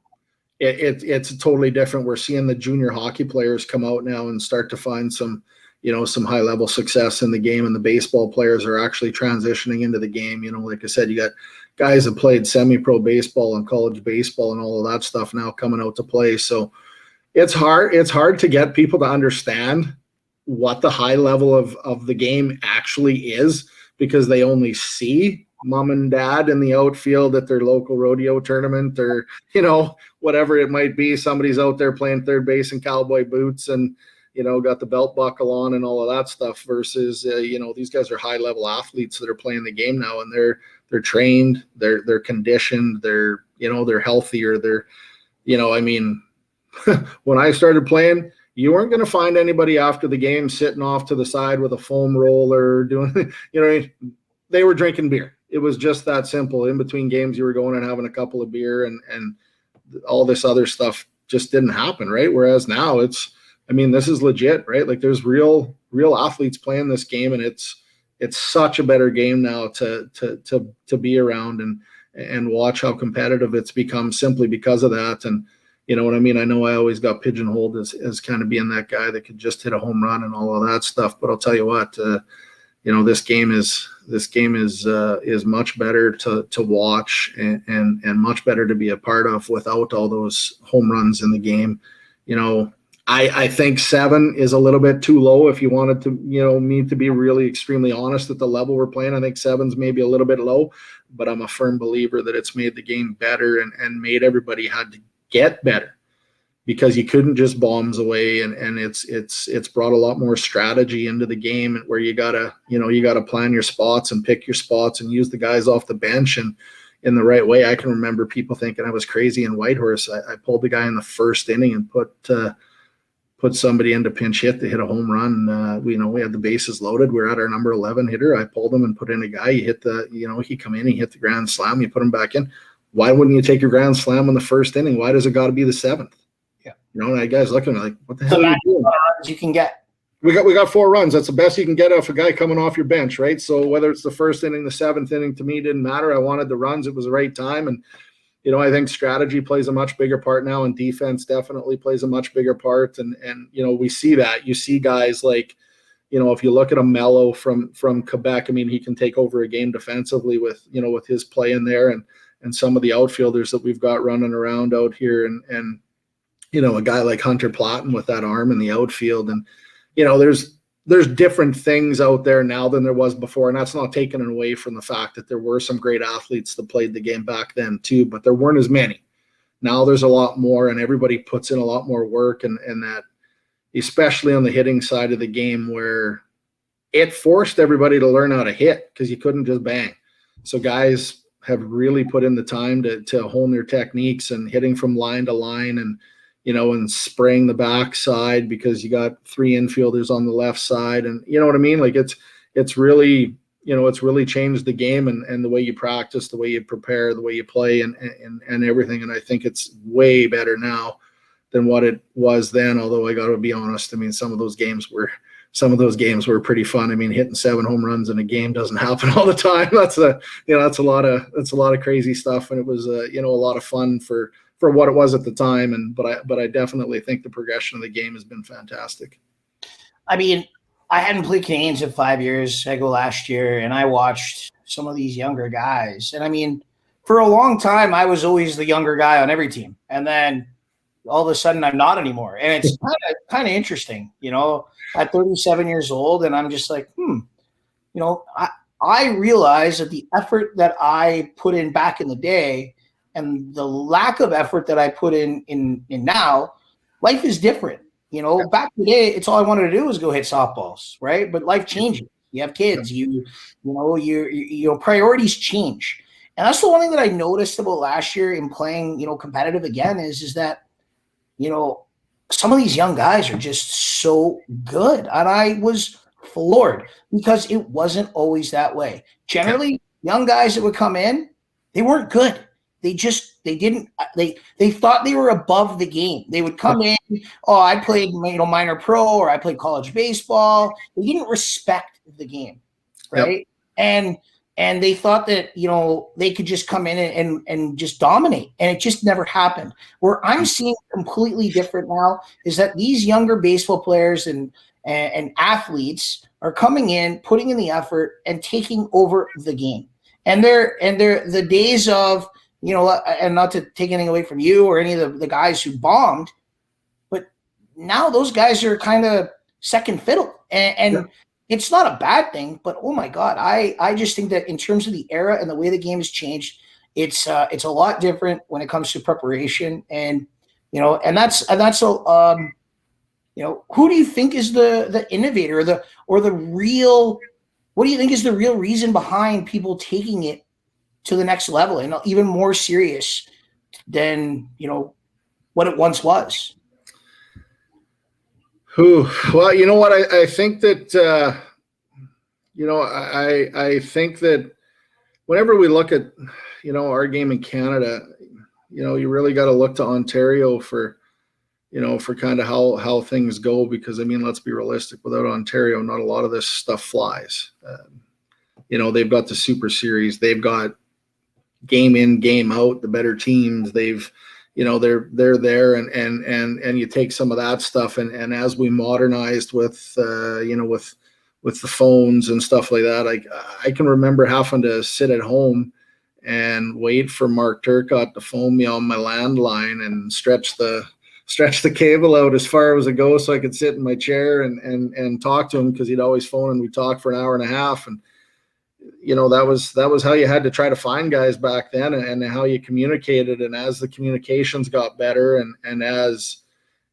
it's totally different. We're seeing the junior hockey players come out now and start to find some high level success in the game, and the baseball players are actually transitioning into the game. Like I said, you got guys that played semi-pro baseball and college baseball and all of that stuff now coming out to play. So it's hard to get people to understand what the high level of the game actually is, because they only see mom and dad in the outfield at their local rodeo tournament, or whatever it might be. Somebody's out there playing third base in cowboy boots and got the belt buckle on and all of that stuff, versus these guys are high level athletes that are playing the game now, and they're trained, they're conditioned, they're healthier, I mean, when I started playing, you weren't going to find anybody after the game sitting off to the side with a foam roller doing they were drinking beer. It was just that simple. In between games, you were going and having a couple of beer, and all this other stuff just didn't happen, right? Whereas now this is legit, right? Like, there's real athletes playing this game, and it's such a better game now to be around and watch how competitive it's become simply because of that. And you know what I mean? I know I always got pigeonholed as kind of being that guy that could just hit a home run and all of that stuff, but I'll tell you what, this game is much better to watch and much better to be a part of without all those home runs in the game. I think 7 is a little bit too low. If you wanted to, me to be really extremely honest at the level we're playing, I think 7's maybe a little bit low, but I'm a firm believer that it's made the game better and made everybody had to get better, because you couldn't just bombs away, and it's brought a lot more strategy into the game, where you gotta plan your spots and pick your spots and use the guys off the bench and in the right way. I can remember people thinking I was crazy in Whitehorse. I pulled the guy in the first inning and put somebody into pinch hit to hit a home run. We had the bases loaded. We're at our number 11 hitter. I pulled him and put in a guy. He hit he come in, he hit the grand slam. You put him back in. Why wouldn't you take your grand slam in the first inning? Why does it got to be the 7th? Yeah. And that guy's looking at me like, what the hell are you doing? You can get. We got 4 runs. That's the best you can get off a guy coming off your bench, right? So whether it's the first inning, the 7th inning, to me, didn't matter. I wanted the runs. It was the right time. And, I think strategy plays a much bigger part now, and defense definitely plays a much bigger part. And we see that. You see guys like, if you look at a Mello from Quebec, I mean, he can take over a game defensively with his play in there, and some of the outfielders that we've got running around out here, and a guy like Hunter Platten with that arm in the outfield. And, there's different things out there now than there was before. And that's not taken away from the fact that there were some great athletes that played the game back then too, but there weren't as many. Now there's a lot more, and everybody puts in a lot more work, and that, especially on the hitting side of the game, where it forced everybody to learn how to hit, because you couldn't just bang. So guys have really put in the time to hone their techniques and hitting from line to line, and and spraying the backside, because you got 3 infielders on the left side, and you know what I mean? Like, it's really changed the game, and the way you practice, the way you prepare, the way you play, and everything. And I think it's way better now than what it was then. Although I got to be honest, I mean, some of those games were pretty fun. I mean, hitting 7 home runs in a game doesn't happen all the time. That's a lot of crazy stuff, and it was a lot of fun for what it was at the time. But I definitely think the progression of the game has been fantastic. I mean, I hadn't played Canadians in 5 years. I go last year, and I watched some of these younger guys. And I mean, for a long time, I was always the younger guy on every team, and then all of a sudden, I'm not anymore. And it's kind of interesting, at 37 years old, and I'm just like, I realize that the effort that I put in back in the day and the lack of effort that I put in now, life is different. Back in the day, it's all I wanted to do was go hit softballs, right? But life changes. You have kids. Your priorities change. And that's the one thing that I noticed about last year in playing, competitive again is that, some of these young guys are just so good. And I was floored because it wasn't always that way. Generally, young guys that would come in, they weren't good. They thought they were above the game. They would come in, I played, minor pro, or I played college baseball. They didn't respect the game, right? Yep. And they thought that, they could just come in and just dominate. And it just never happened. Where I'm seeing completely different now is that these younger baseball players and athletes are coming in, putting in the effort, and taking over the game. And they're the days of, and not to take anything away from you or any of the guys who bombed, but now those guys are kind of second fiddle. And it's not a bad thing, but oh my God, I just think that in terms of the era and the way the game has changed, it's a lot different when it comes to preparation. And, and that's who do you think is the innovator or the real, what do you think is the real reason behind people taking it to the next level and even more serious than, what it once was? Well, you know what? I think that, I think that whenever we look at, our game in Canada, you really got to look to Ontario for kind of how things go, because, let's be realistic. Without Ontario, not a lot of this stuff flies. They've got the Super Series. They've got game in, game out, the better teams. They're there, and you take some of that stuff, and as we modernized with with the phones and stuff like that, I can remember having to sit at home and wait for Mark Turcotte to phone me on my landline and stretch the cable out as far as it goes so I could sit in my chair and talk to him, because he'd always phone and we'd talk for an hour and a half. And that was how you had to try to find guys back then, and how you communicated. And as the communications got better, and as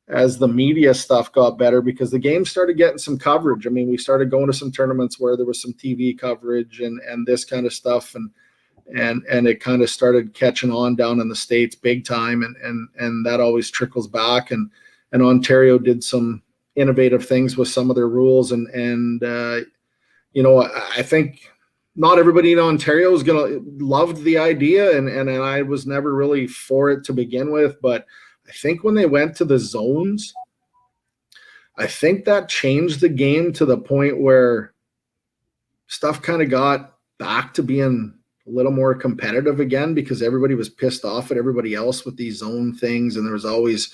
the media stuff got better, because the game started getting some coverage. We started going to some tournaments where there was some TV coverage and this kind of stuff, and it kind of started catching on down in the States big time, and that always trickles back. And Ontario did some innovative things with some of their rules, and I think not everybody in Ontario is loved the idea, and I was never really for it to begin with. But I think when they went to the zones, I think that changed the game to the point where stuff kind of got back to being a little more competitive again, because everybody was pissed off at everybody else with these zone things, and there was always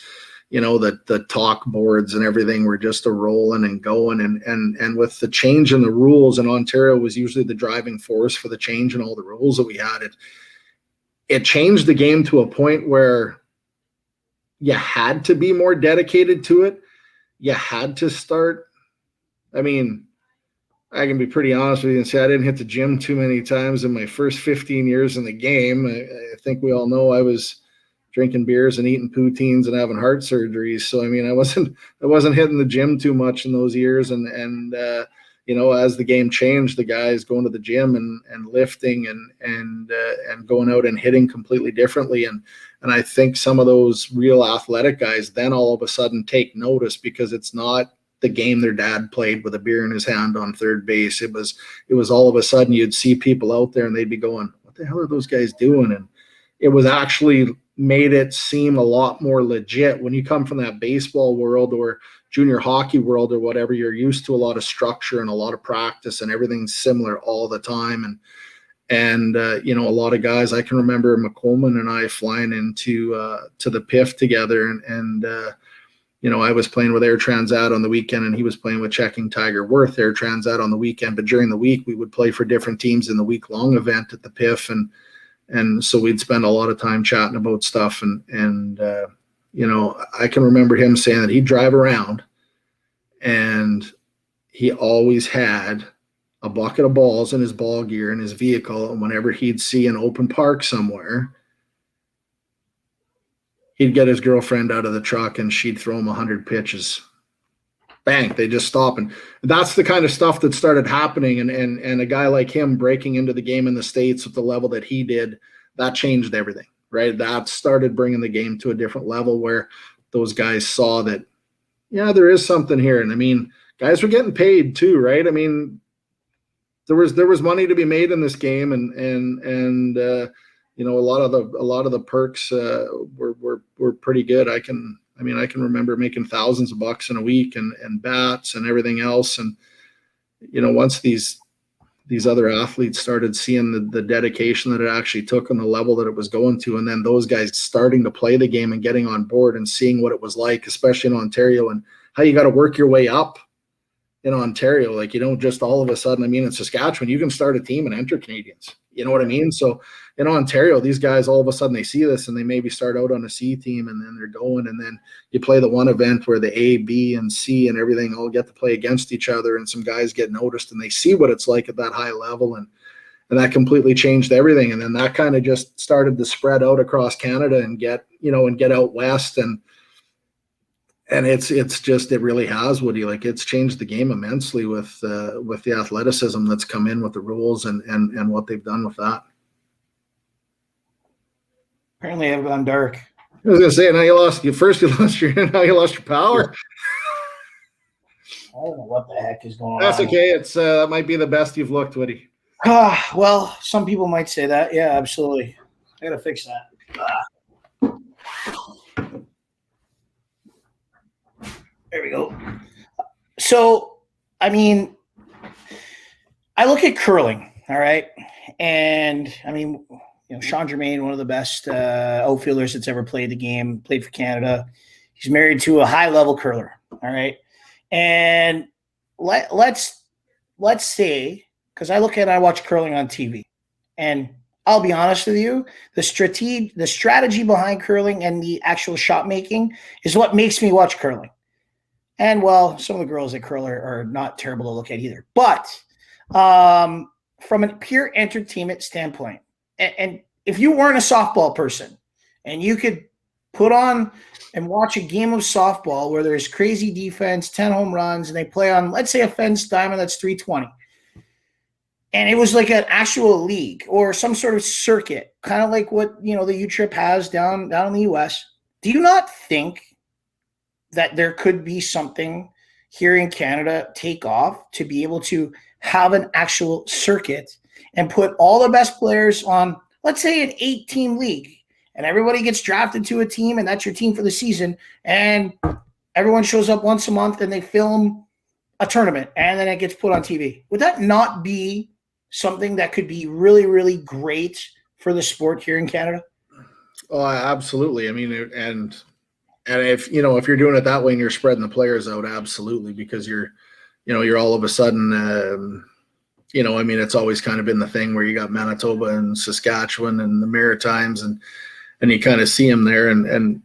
the talk boards and everything were just a rolling and going, and with the change in the rules, and Ontario was usually the driving force for the change in all the rules that we had, it changed the game to a point where you had to be more dedicated to it. You had to start. I can be pretty honest with you and say I didn't hit the gym too many times in my first 15 years in the game. I think we all know I was drinking beers and eating poutines and having heart surgeries. So, I wasn't hitting the gym too much in those years. And as the game changed, the guys going to the gym and lifting and going out and hitting completely differently. And I think some of those real athletic guys then all of a sudden take notice, because it's not the game their dad played with a beer in his hand on third base. It was all of a sudden you'd see people out there and they'd be going, what the hell are those guys doing? And it was actually made it seem a lot more legit. When you come from that baseball world or junior hockey world or whatever, you're used to a lot of structure and a lot of practice and everything's similar all the time. And a lot of guys, I can remember McColeman and I flying into to the PIF together, and I was playing with Air Transat on the weekend, and he was playing with Checking Tiger Worth Air Transat on the weekend. But during the week, we would play for different teams in the week-long event at the PIF, and so we'd spend a lot of time chatting about stuff. And I can remember him saying that he'd drive around, and he always had a bucket of balls in his ball gear in his vehicle, and whenever he'd see an open park somewhere, he'd get his girlfriend out of the truck and she'd throw him 100 pitches. bang, they just stop. And that's the kind of stuff that started happening. And a guy like him breaking into the game in the States at the level that he did, that changed everything, right? That started bringing the game to a different level where those guys saw that, yeah, there is something here. And I mean, guys were getting paid too, right? I mean, there was money to be made in this game, and you know, a lot of the perks were pretty good. I can remember making thousands of bucks in a week, and bats and everything else. And you know, once these other athletes started seeing the dedication that it actually took on the level that it was going to, and then those guys starting to play the game and getting on board and seeing what it was like, especially in Ontario, and how you got to work your way up in Ontario. Like, you don't just all of a sudden, I mean, in Saskatchewan, you can start a team and enter Canadians. You know what I mean? So in Ontario, these guys, all of a sudden they see this and they maybe start out on a C team, and then they're going, and then you play the one event where the A, B, and C and everything all get to play against each other, and some guys get noticed and they see what it's like at that high level. And that completely changed everything. And then that kind of just started to spread out across Canada and get out west. And it's just, it really has, Woody. Like, it's changed the game immensely with the athleticism that's come in with the rules and what they've done with that. Apparently, I've gone dark. I was gonna say, now you lost your power. I don't know what the heck is going on. That's okay. It's that might be the best you've looked, Woody. Well, some people might say that. Yeah, absolutely. I gotta fix that. There we go. So, I mean, I look at curling, all right? And, I mean, you know, Sean Germain, one of the best outfielders that's ever played the game, played for Canada. He's married to a high-level curler, all right? And let's say, because I watch curling on TV, and I'll be honest with you, the strategy behind curling and the actual shot making is what makes me watch curling. And, well, some of the girls that curl are not terrible to look at either. But from a pure entertainment standpoint, and if you weren't a softball person and you could put on and watch a game of softball where there's crazy defense, 10 home runs, and they play on, let's say, a fenced diamond that's 320, and it was like an actual league or some sort of circuit, kind of like what, you know, the U-Trip has down in the U.S., do you not think that there could be something here in Canada take off to be able to have an actual circuit and put all the best players on, let's say, an 8-team league, and everybody gets drafted to a team, and that's your team for the season, and everyone shows up once a month and they film a tournament, and then it gets put on TV? Would that not be something that could be really, really great for the sport here in Canada? Oh, absolutely. I mean, and if you're doing it that way and you're spreading the players out, absolutely, because you're all of a sudden, I mean, it's always kind of been the thing where you got Manitoba and Saskatchewan and the Maritimes, and you kind of see them there, and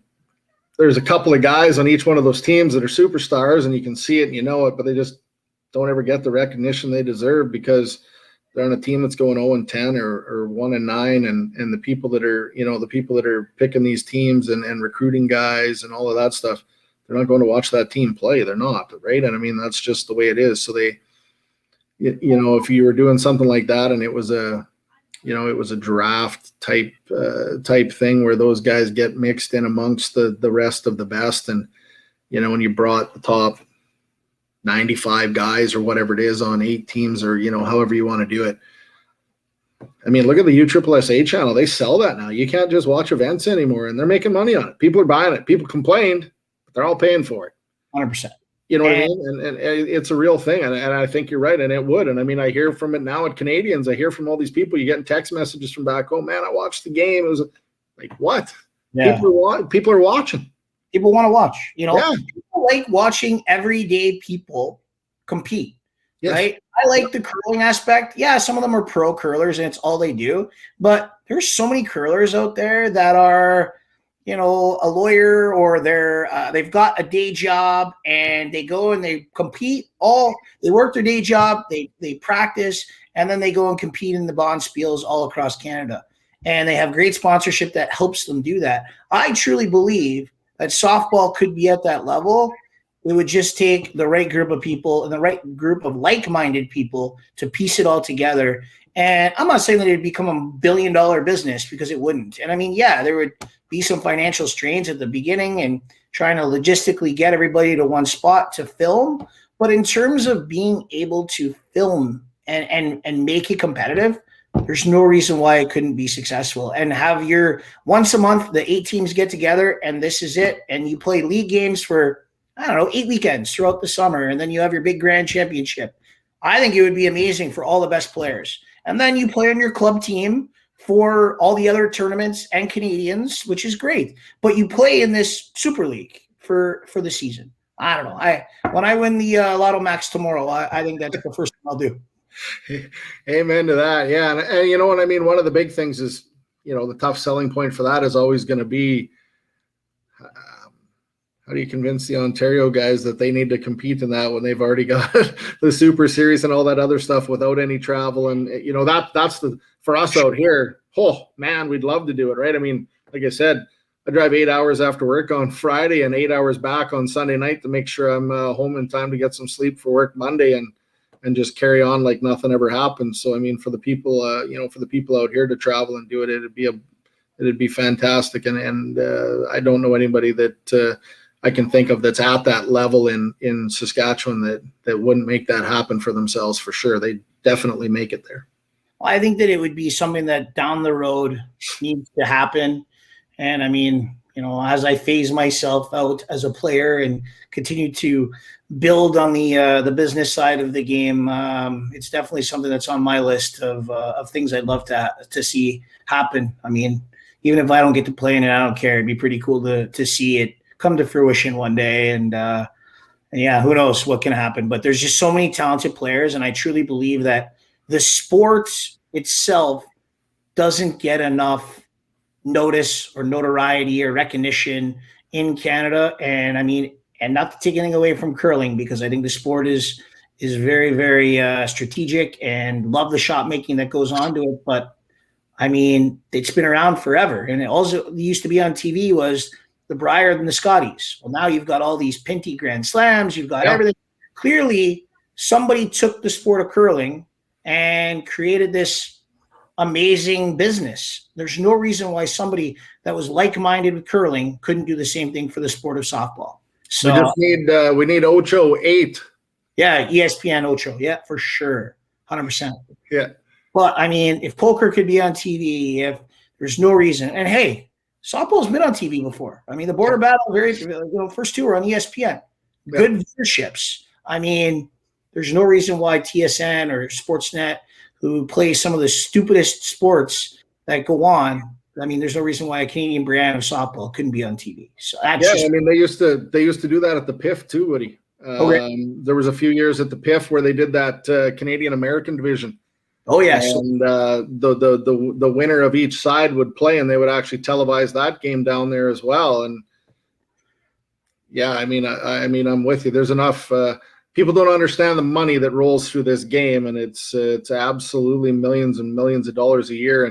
there's a couple of guys on each one of those teams that are superstars, and you can see it and you know it, but they just don't ever get the recognition they deserve because they're on a team that's going 0-10 or 1-9, and the people that are picking these teams and recruiting guys and all of that stuff, they're not going to watch that team play. They're not, right? And I mean, that's just the way it is. So they, if you were doing something like that and it was a draft type thing where those guys get mixed in amongst the rest of the best, and when you brought the top 95 guys or whatever it is on 8 teams, or however you want to do it. I mean, look at the USSSA channel. They sell that now. You can't just watch events anymore, and they're making money on it. People are buying it. People complained, but they're all paying for it. 100%. You know what I mean? And it's a real thing, and I think you're right, and it would. And I mean, I hear from it now at Canadians. I hear from all these people. You getting text messages from back home. Man, I watched the game. It was like, what? Yeah. People are watching. People want to watch. Yeah. People like watching everyday people compete. Yes. Right? I like the curling aspect. Yeah, some of them are pro curlers and it's all they do. But there's so many curlers out there that are, a lawyer, or they've got a day job and they go and they compete. They work their day job, they practice, and then they go and compete in the bond spiels all across Canada. And they have great sponsorship that helps them do that. I truly believe that softball could be at that level It would just take the right group of people and the right group of like-minded people to piece it all together. And I'm not saying that it'd become a $1 billion business, because it wouldn't. And I mean, yeah, there would be some financial strains at the beginning and trying to logistically get everybody to one spot to film. But in terms of being able to film and make it competitive, there's no reason why it couldn't be successful. And have your once a month, the 8 teams get together and this is it. And you play league games for, I don't know, 8 weekends throughout the summer. And then you have your big grand championship. I think it would be amazing for all the best players. And then you play on your club team for all the other tournaments and Canadians, which is great. But you play in this Super League for the season. I don't know. When I win the Lotto Max tomorrow, I think that's the first thing I'll do. Amen to that. Yeah. And you know what I mean? One of the big things is, the tough selling point for that is always going to be, how do you convince the Ontario guys that they need to compete in that when they've already got the Super Series and all that other stuff without any travel? And, that's for us out here. Oh, man, we'd love to do it, right? I mean, like I said, I drive 8 hours after work on Friday and 8 hours back on Sunday night to make sure I'm home in time to get some sleep for work Monday and just carry on like nothing ever happened. So, I mean, for the people, for the people out here to travel and do it, it'd be fantastic. And I don't know anybody that I can think of that's at that level in Saskatchewan that wouldn't make that happen for themselves for sure. They definitely make it there. Well, I think that it would be something that down the road needs to happen. And I mean, as I phase myself out as a player and continue to build on the business side of the game, it's definitely something that's on my list of things I'd love to see happen. I mean, even if I don't get to play in it, I don't care. It'd be pretty cool to see it come to fruition one day. And yeah, who knows what can happen. But there's just so many talented players, and I truly believe that the sport itself doesn't get enough notice or notoriety or recognition in Canada. And I mean, and not to take anything away from curling, because I think the sport is very, very strategic, and love the shot making that goes on to it. But I mean, it's been around forever. And it also used to be on TV was the Briar and the Scotties. Well, now you've got all these Pinty Grand Slams. You've got everything. Clearly, somebody took the sport of curling and created this amazing business. There's no reason why somebody that was like-minded with curling couldn't do the same thing for the sport of softball. So we need Ocho 8. Yeah, ESPN Ocho. Yeah, for sure. 100%. Yeah. But I mean, if poker could be on TV, if there's no reason, and hey, softball's been on TV before. I mean, the border battle, first two were on ESPN. Good viewerships. I mean, there's no reason why TSN or Sportsnet, who play some of the stupidest sports that go on, I mean, there's no reason why a Canadian brand of softball couldn't be on TV. So that's I mean, they used to do that at the PIF too, Woody. There was a few years at the PIF where they did that Canadian American division. Oh yes, and the winner of each side would play, and they would actually televise that game down there as well. And yeah, I mean, I'm with you. There's enough. People don't understand the money that rolls through this game, and it's absolutely millions and millions of dollars a year,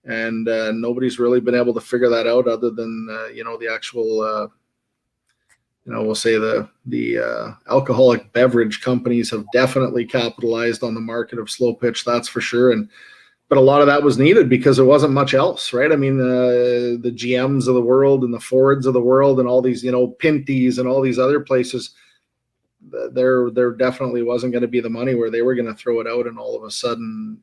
and nobody's really been able to figure that out other than the actual. We'll say the alcoholic beverage companies have definitely capitalized on the market of slow pitch, that's for sure. But a lot of that was needed because there wasn't much else, right? I mean, the GMs of the world and the Fords of the world and all these, Pinties and all these other places, there definitely wasn't going to be the money where they were going to throw it out and all of a sudden,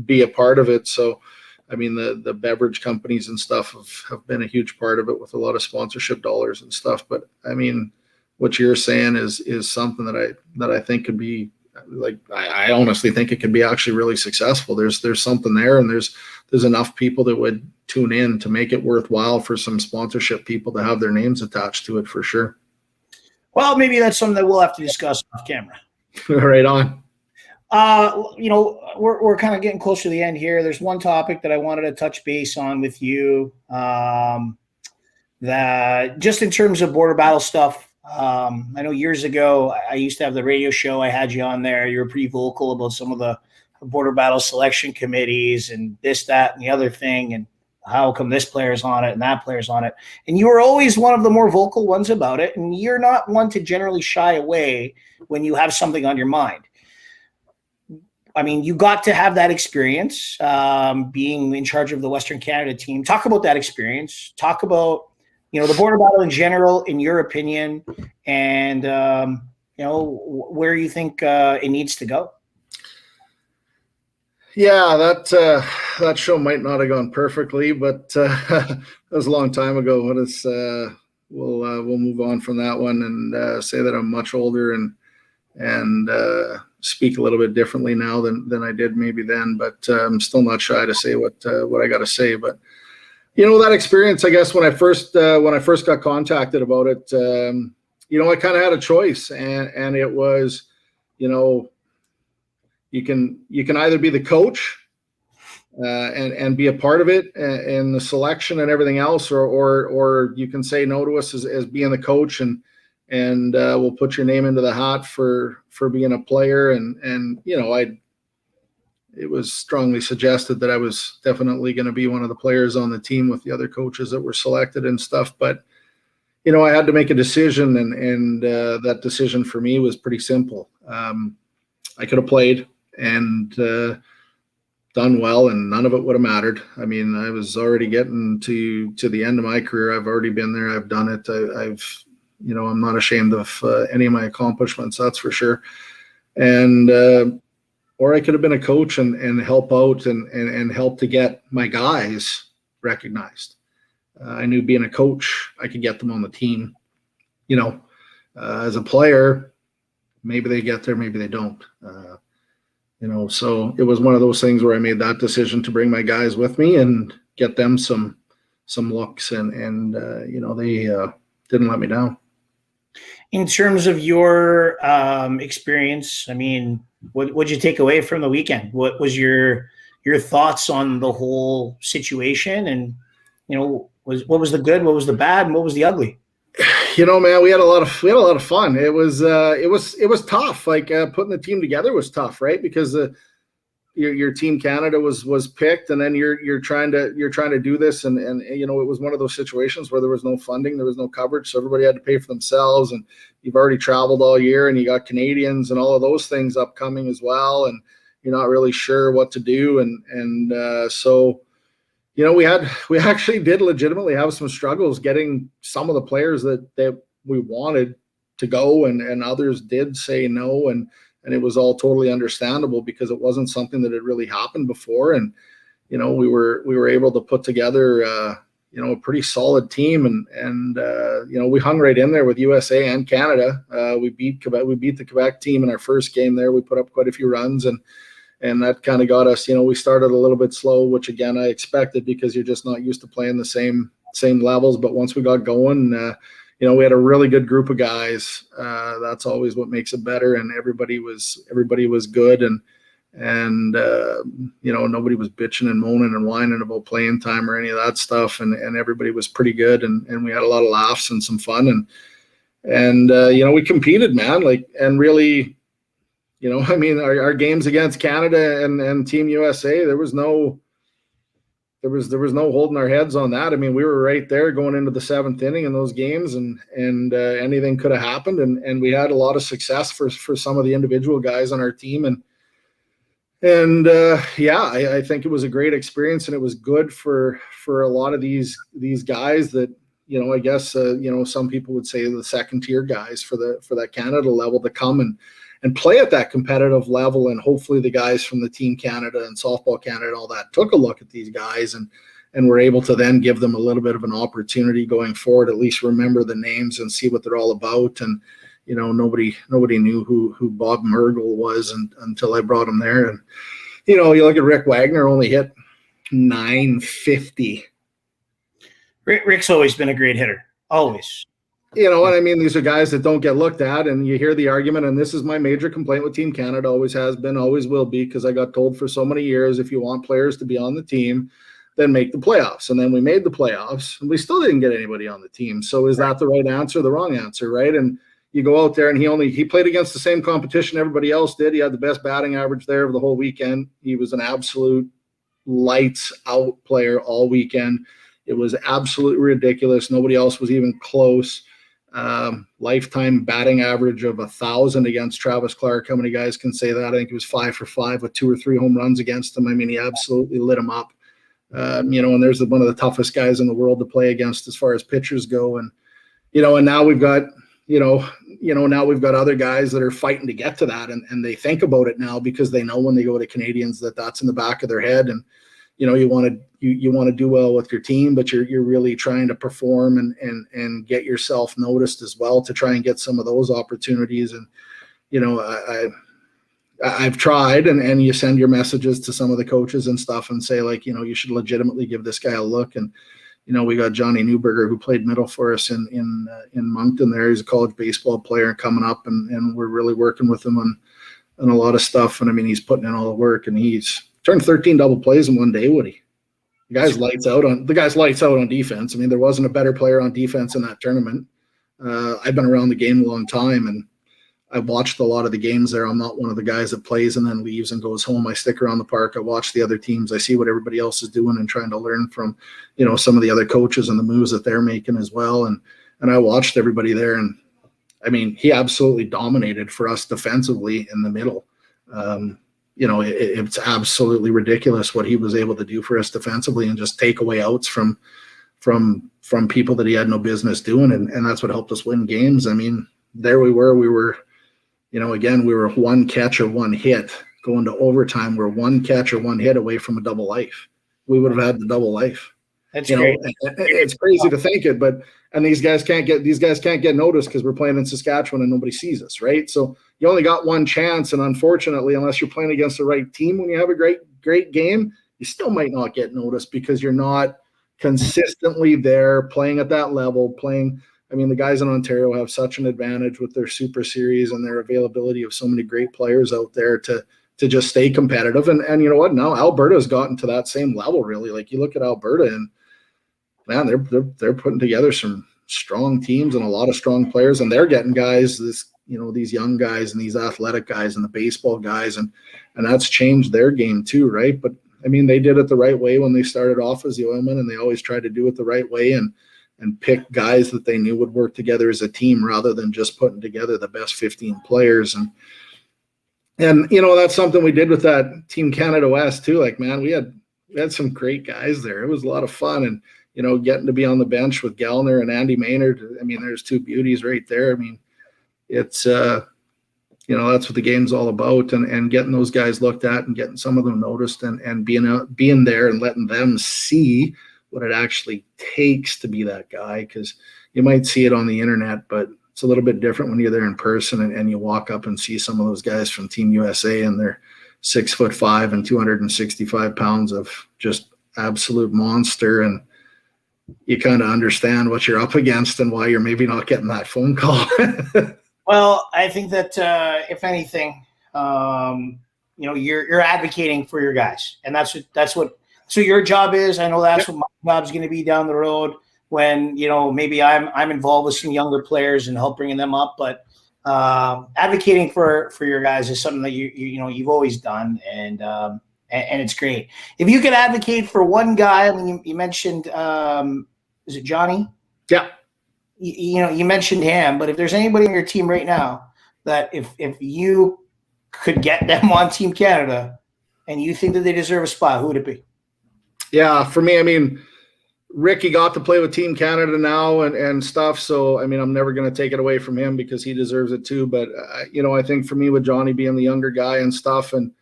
be a part of it. So, I mean, the beverage companies and stuff have been a huge part of it with a lot of sponsorship dollars and stuff. But I mean, what you're saying is something that I think could be like, I honestly think it could be actually really successful. There's something there, and there's enough people that would tune in to make it worthwhile for some sponsorship people to have their names attached to it for sure. Well, maybe that's something that we'll have to discuss off camera. Right on. We're kind of getting close to the end here. There's one topic that I wanted to touch base on with you, that just in terms of border battle stuff. I know years ago I used to have the radio show. I had you on there. You were pretty vocal about some of the border battle selection committees and this, that, and the other thing. And how come this player's on it and that player's on it? And you were always one of the more vocal ones about it. And you're not one to generally shy away when you have something on your mind. I mean, you got to have that experience being in charge of the Western Canada team. Talk about that experience. Talk about, the border battle in general, in your opinion, and, where you think it needs to go. Yeah, that show might not have gone perfectly, but that was a long time ago. We'll move on from that one and say that I'm much older and speak a little bit differently now than I did maybe then. But I'm still not shy to say what I got to say. But that experience, I guess, when I first got contacted about it, I kind of had a choice, and it was, you can either be the coach and be a part of it and the selection and everything else, or you can say no to us as being the coach, and we'll put your name into the hat for being a player. And it was strongly suggested that I was definitely going to be one of the players on the team with the other coaches that were selected and stuff. But I had to make a decision, and that decision for me was pretty simple. I could have played and done well, and none of it would have mattered. I mean, I was already getting to the end of my career. I've already been there. I've done it. I'm not ashamed of any of my accomplishments, that's for sure. And or I could have been a coach and help out and help to get my guys recognized. I knew being a coach, I could get them on the team. As a player, maybe they get there, maybe they don't. So it was one of those things where I made that decision to bring my guys with me and get them some looks, and they didn't let me down. In terms of your experience, I mean, what'd you take away from the weekend? What was your thoughts on the whole situation? And what was the good, what was the bad, and what was the ugly? Man, we had a lot of fun. It was tough. Like putting the team together was tough, right? Because your Team Canada was picked, and then you're trying to do this, and it was one of those situations where there was no funding, there was no coverage, so everybody had to pay for themselves, and you've already traveled all year, and you got Canadians and all of those things upcoming as well, and you're not really sure what to do, and so. We actually did legitimately have some struggles getting some of the players that we wanted to go, and others did say no, and it was all totally understandable because it wasn't something that had really happened before, and we were able to put together a pretty solid team, and we hung right in there with USA and Canada. We beat the Quebec team in our first game there. We put up quite a few runs, and that kind of got us, we started a little bit slow, which again, I expected because you're just not used to playing the same levels. But once we got going, we had a really good group of guys. That's always what makes it better. And everybody was good. And nobody was bitching and moaning and whining about playing time or any of that stuff. And everybody was pretty good. And we had a lot of laughs and some fun. And we competed, man, and really, our games against Canada and Team USA, there was no holding our heads on that. I mean, we were right there going into the seventh inning in those games, and anything could have happened. And we had a lot of success for some of the individual guys on our team. I think it was a great experience, and it was good for a lot of these guys that, I guess, some people would say the second tier guys for that Canada level to come and play at that competitive level. And hopefully the guys from the Team Canada and Softball Canada and all that took a look at these guys and were able to then give them a little bit of an opportunity going forward, at least remember the names and see what they're all about. And, nobody knew who Bob Mergel was until I brought him there. And, you look at Rick Wagner, only hit .950. Rick's always been a great hitter, always. You know what I mean? These are guys that don't get looked at, and you hear the argument, and this is my major complaint with Team Canada, always has been, always will be, because I got told for so many years, if you want players to be on the team, then make the playoffs. And then we made the playoffs, and we still didn't get anybody on the team. So is that the right answer, the wrong answer, right? And you go out there, and he played against the same competition everybody else did. He had the best batting average there of the whole weekend. He was an absolute lights out player all weekend. It was absolutely ridiculous. Nobody else was even close. Lifetime batting average of 1,000 against Travis Clark. How many guys can say that? I think he was 5 for 5 with 2 or 3 home runs against him. I mean, he absolutely lit him up. And there's one of the toughest guys in the world to play against as far as pitchers go. And, and now we've got, now we've got other guys that are fighting to get to that. And they think about it now because they know when they go to Canadians that's in the back of their head. And, you want to do well with your team, but you're really trying to perform and get yourself noticed as well to try and get some of those opportunities. And, I've tried, and you send your messages to some of the coaches and stuff and say, like, you should legitimately give this guy a look. And, we got Johnny Newberger, who played middle for us in Moncton there. He's a college baseball player coming up, and we're really working with him on a lot of stuff. And I mean, he's putting in all the work, and he's turned 13 double plays in one day, Woody. The guy's lights out on defense. I mean, there wasn't a better player on defense in that tournament. I've been around the game a long time, and I've watched a lot of the games there. I'm not one of the guys that plays and then leaves and goes home. I stick around the park. I watch the other teams. I see what everybody else is doing and trying to learn from, some of the other coaches and the moves that they're making as well. And I watched everybody there, and I mean, he absolutely dominated for us defensively in the middle. It's absolutely ridiculous what he was able to do for us defensively and just take away outs from people that he had no business doing. And that's what helped us win games. I mean, there we were, again, we were one catch or one hit going to overtime. We're one catch or one hit away from a double life. We would have had the double life. That's great. It's crazy to think it, and these guys can't get noticed because we're playing in Saskatchewan and nobody sees us, right? So you only got one chance, and unfortunately, unless you're playing against the right team when you have a great game, you still might not get noticed because you're not consistently there playing at that level. I mean, the guys in Ontario have such an advantage with their Super Series and their availability of so many great players out there to just stay competitive. And you know what? Now Alberta's gotten to that same level, really. Like, you look at Alberta, and man, they're putting together some strong teams and a lot of strong players, and they're getting guys, these young guys and these athletic guys and the baseball guys, and that's changed their game too, right? But I mean, they did it the right way when they started off as the Oilmen, and they always tried to do it the right way and pick guys that they knew would work together as a team rather than just putting together the best 15 players. And that's something we did with that Team Canada West too. Like, man, we had some great guys there. It was a lot of fun, and getting to be on the bench with Gallner and Andy Maynard. I mean, there's two beauties right there. I mean, it's that's what the game's all about, and getting those guys looked at and getting some of them noticed, and being there and letting them see what it actually takes to be that guy. Because you might see it on the internet, but it's a little bit different when you're there in person and you walk up and see some of those guys from Team USA, and they're 6'5" and 265 pounds of just absolute monster, and you kind of understand what you're up against and why you're maybe not getting that phone call. Well, I think that if anything, you're advocating for your guys, and that's what your job is. I know that's what my job's going to be down the road when maybe I'm involved with some younger players and help bringing them up. But advocating for your guys is something that you've always done, and it's great. If you could advocate for one guy, I mean, you mentioned, is it Johnny? Yeah. You mentioned him, but if there's anybody on your team right now that if you could get them on Team Canada and you think that they deserve a spot, who would it be? Yeah, for me, I mean, Ricky got to play with Team Canada now and stuff. So, I mean, I'm never going to take it away from him because he deserves it too. But, I think for me with Johnny being the younger guy and stuff, and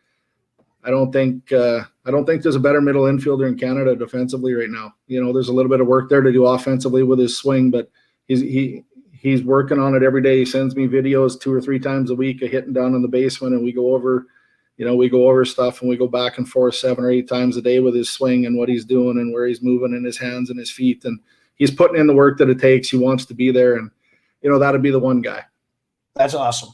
I don't think there's a better middle infielder in Canada defensively right now. There's a little bit of work there to do offensively with his swing, but he's working on it every day. He sends me videos 2 or 3 times a week of hitting down in the basement, and we go over stuff, and we go back and forth 7 or 8 times a day with his swing and what he's doing and where he's moving in his hands and his feet. And he's putting in the work that it takes. He wants to be there, and that'd be the one guy. That's awesome.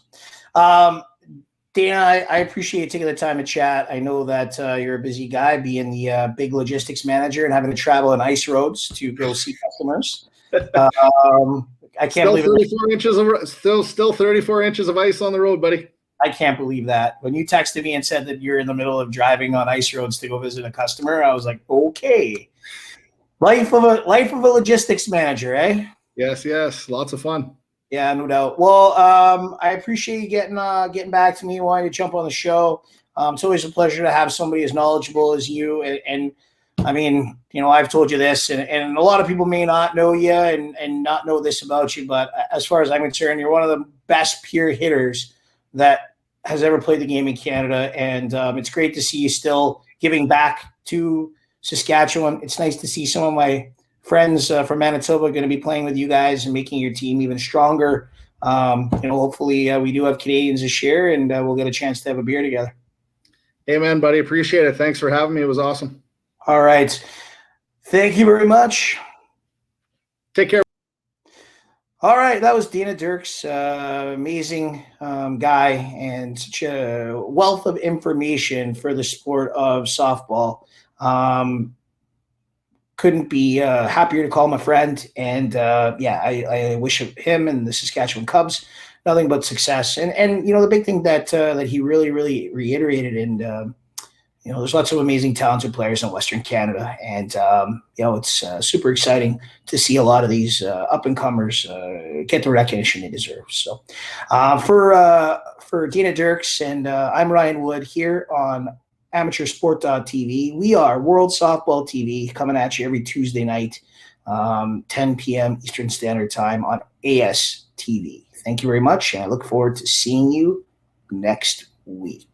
Dana, I appreciate you taking the time to chat. I know that you're a busy guy, being the big logistics manager and having to travel on ice roads to go see customers. I can't believe it. Still 34 inches of ice on the road, buddy. I can't believe that. When you texted me and said that you're in the middle of driving on ice roads to go visit a customer, I was like, okay. Life of a logistics manager, eh? Yes. Lots of fun. Yeah, no doubt. Well, I appreciate you getting back to me, wanting to jump on the show. It's always a pleasure to have somebody as knowledgeable as you. And I mean, I've told you this, and a lot of people may not know you and not know this about you, but as far as I'm concerned, you're one of the best pure hitters that has ever played the game in Canada. And it's great to see you still giving back to Saskatchewan. It's nice to see some of my friends from Manitoba are going to be playing with you guys and making your team even stronger. Hopefully we do have Canadians this year, and we'll get a chance to have a beer together. Hey, man, buddy. Appreciate it. Thanks for having me. It was awesome. All right. Thank you very much. Take care. All right. That was Dana Dirks, amazing guy and such a wealth of information for the sport of softball. Couldn't be happier to call him a friend. And I wish him and the Saskatchewan Cubs nothing but success. And the big thing that he really, really reiterated, and there's lots of amazing talented players in Western Canada, and it's super exciting to see a lot of these up and comers get the recognition they deserve. So, for Dana Dirks, and I'm Ryan Wood here on AmateurSport.tv. We are World Softball TV, coming at you every Tuesday night, 10 p.m. Eastern Standard Time on ASTV. Thank you very much, and I look forward to seeing you next week.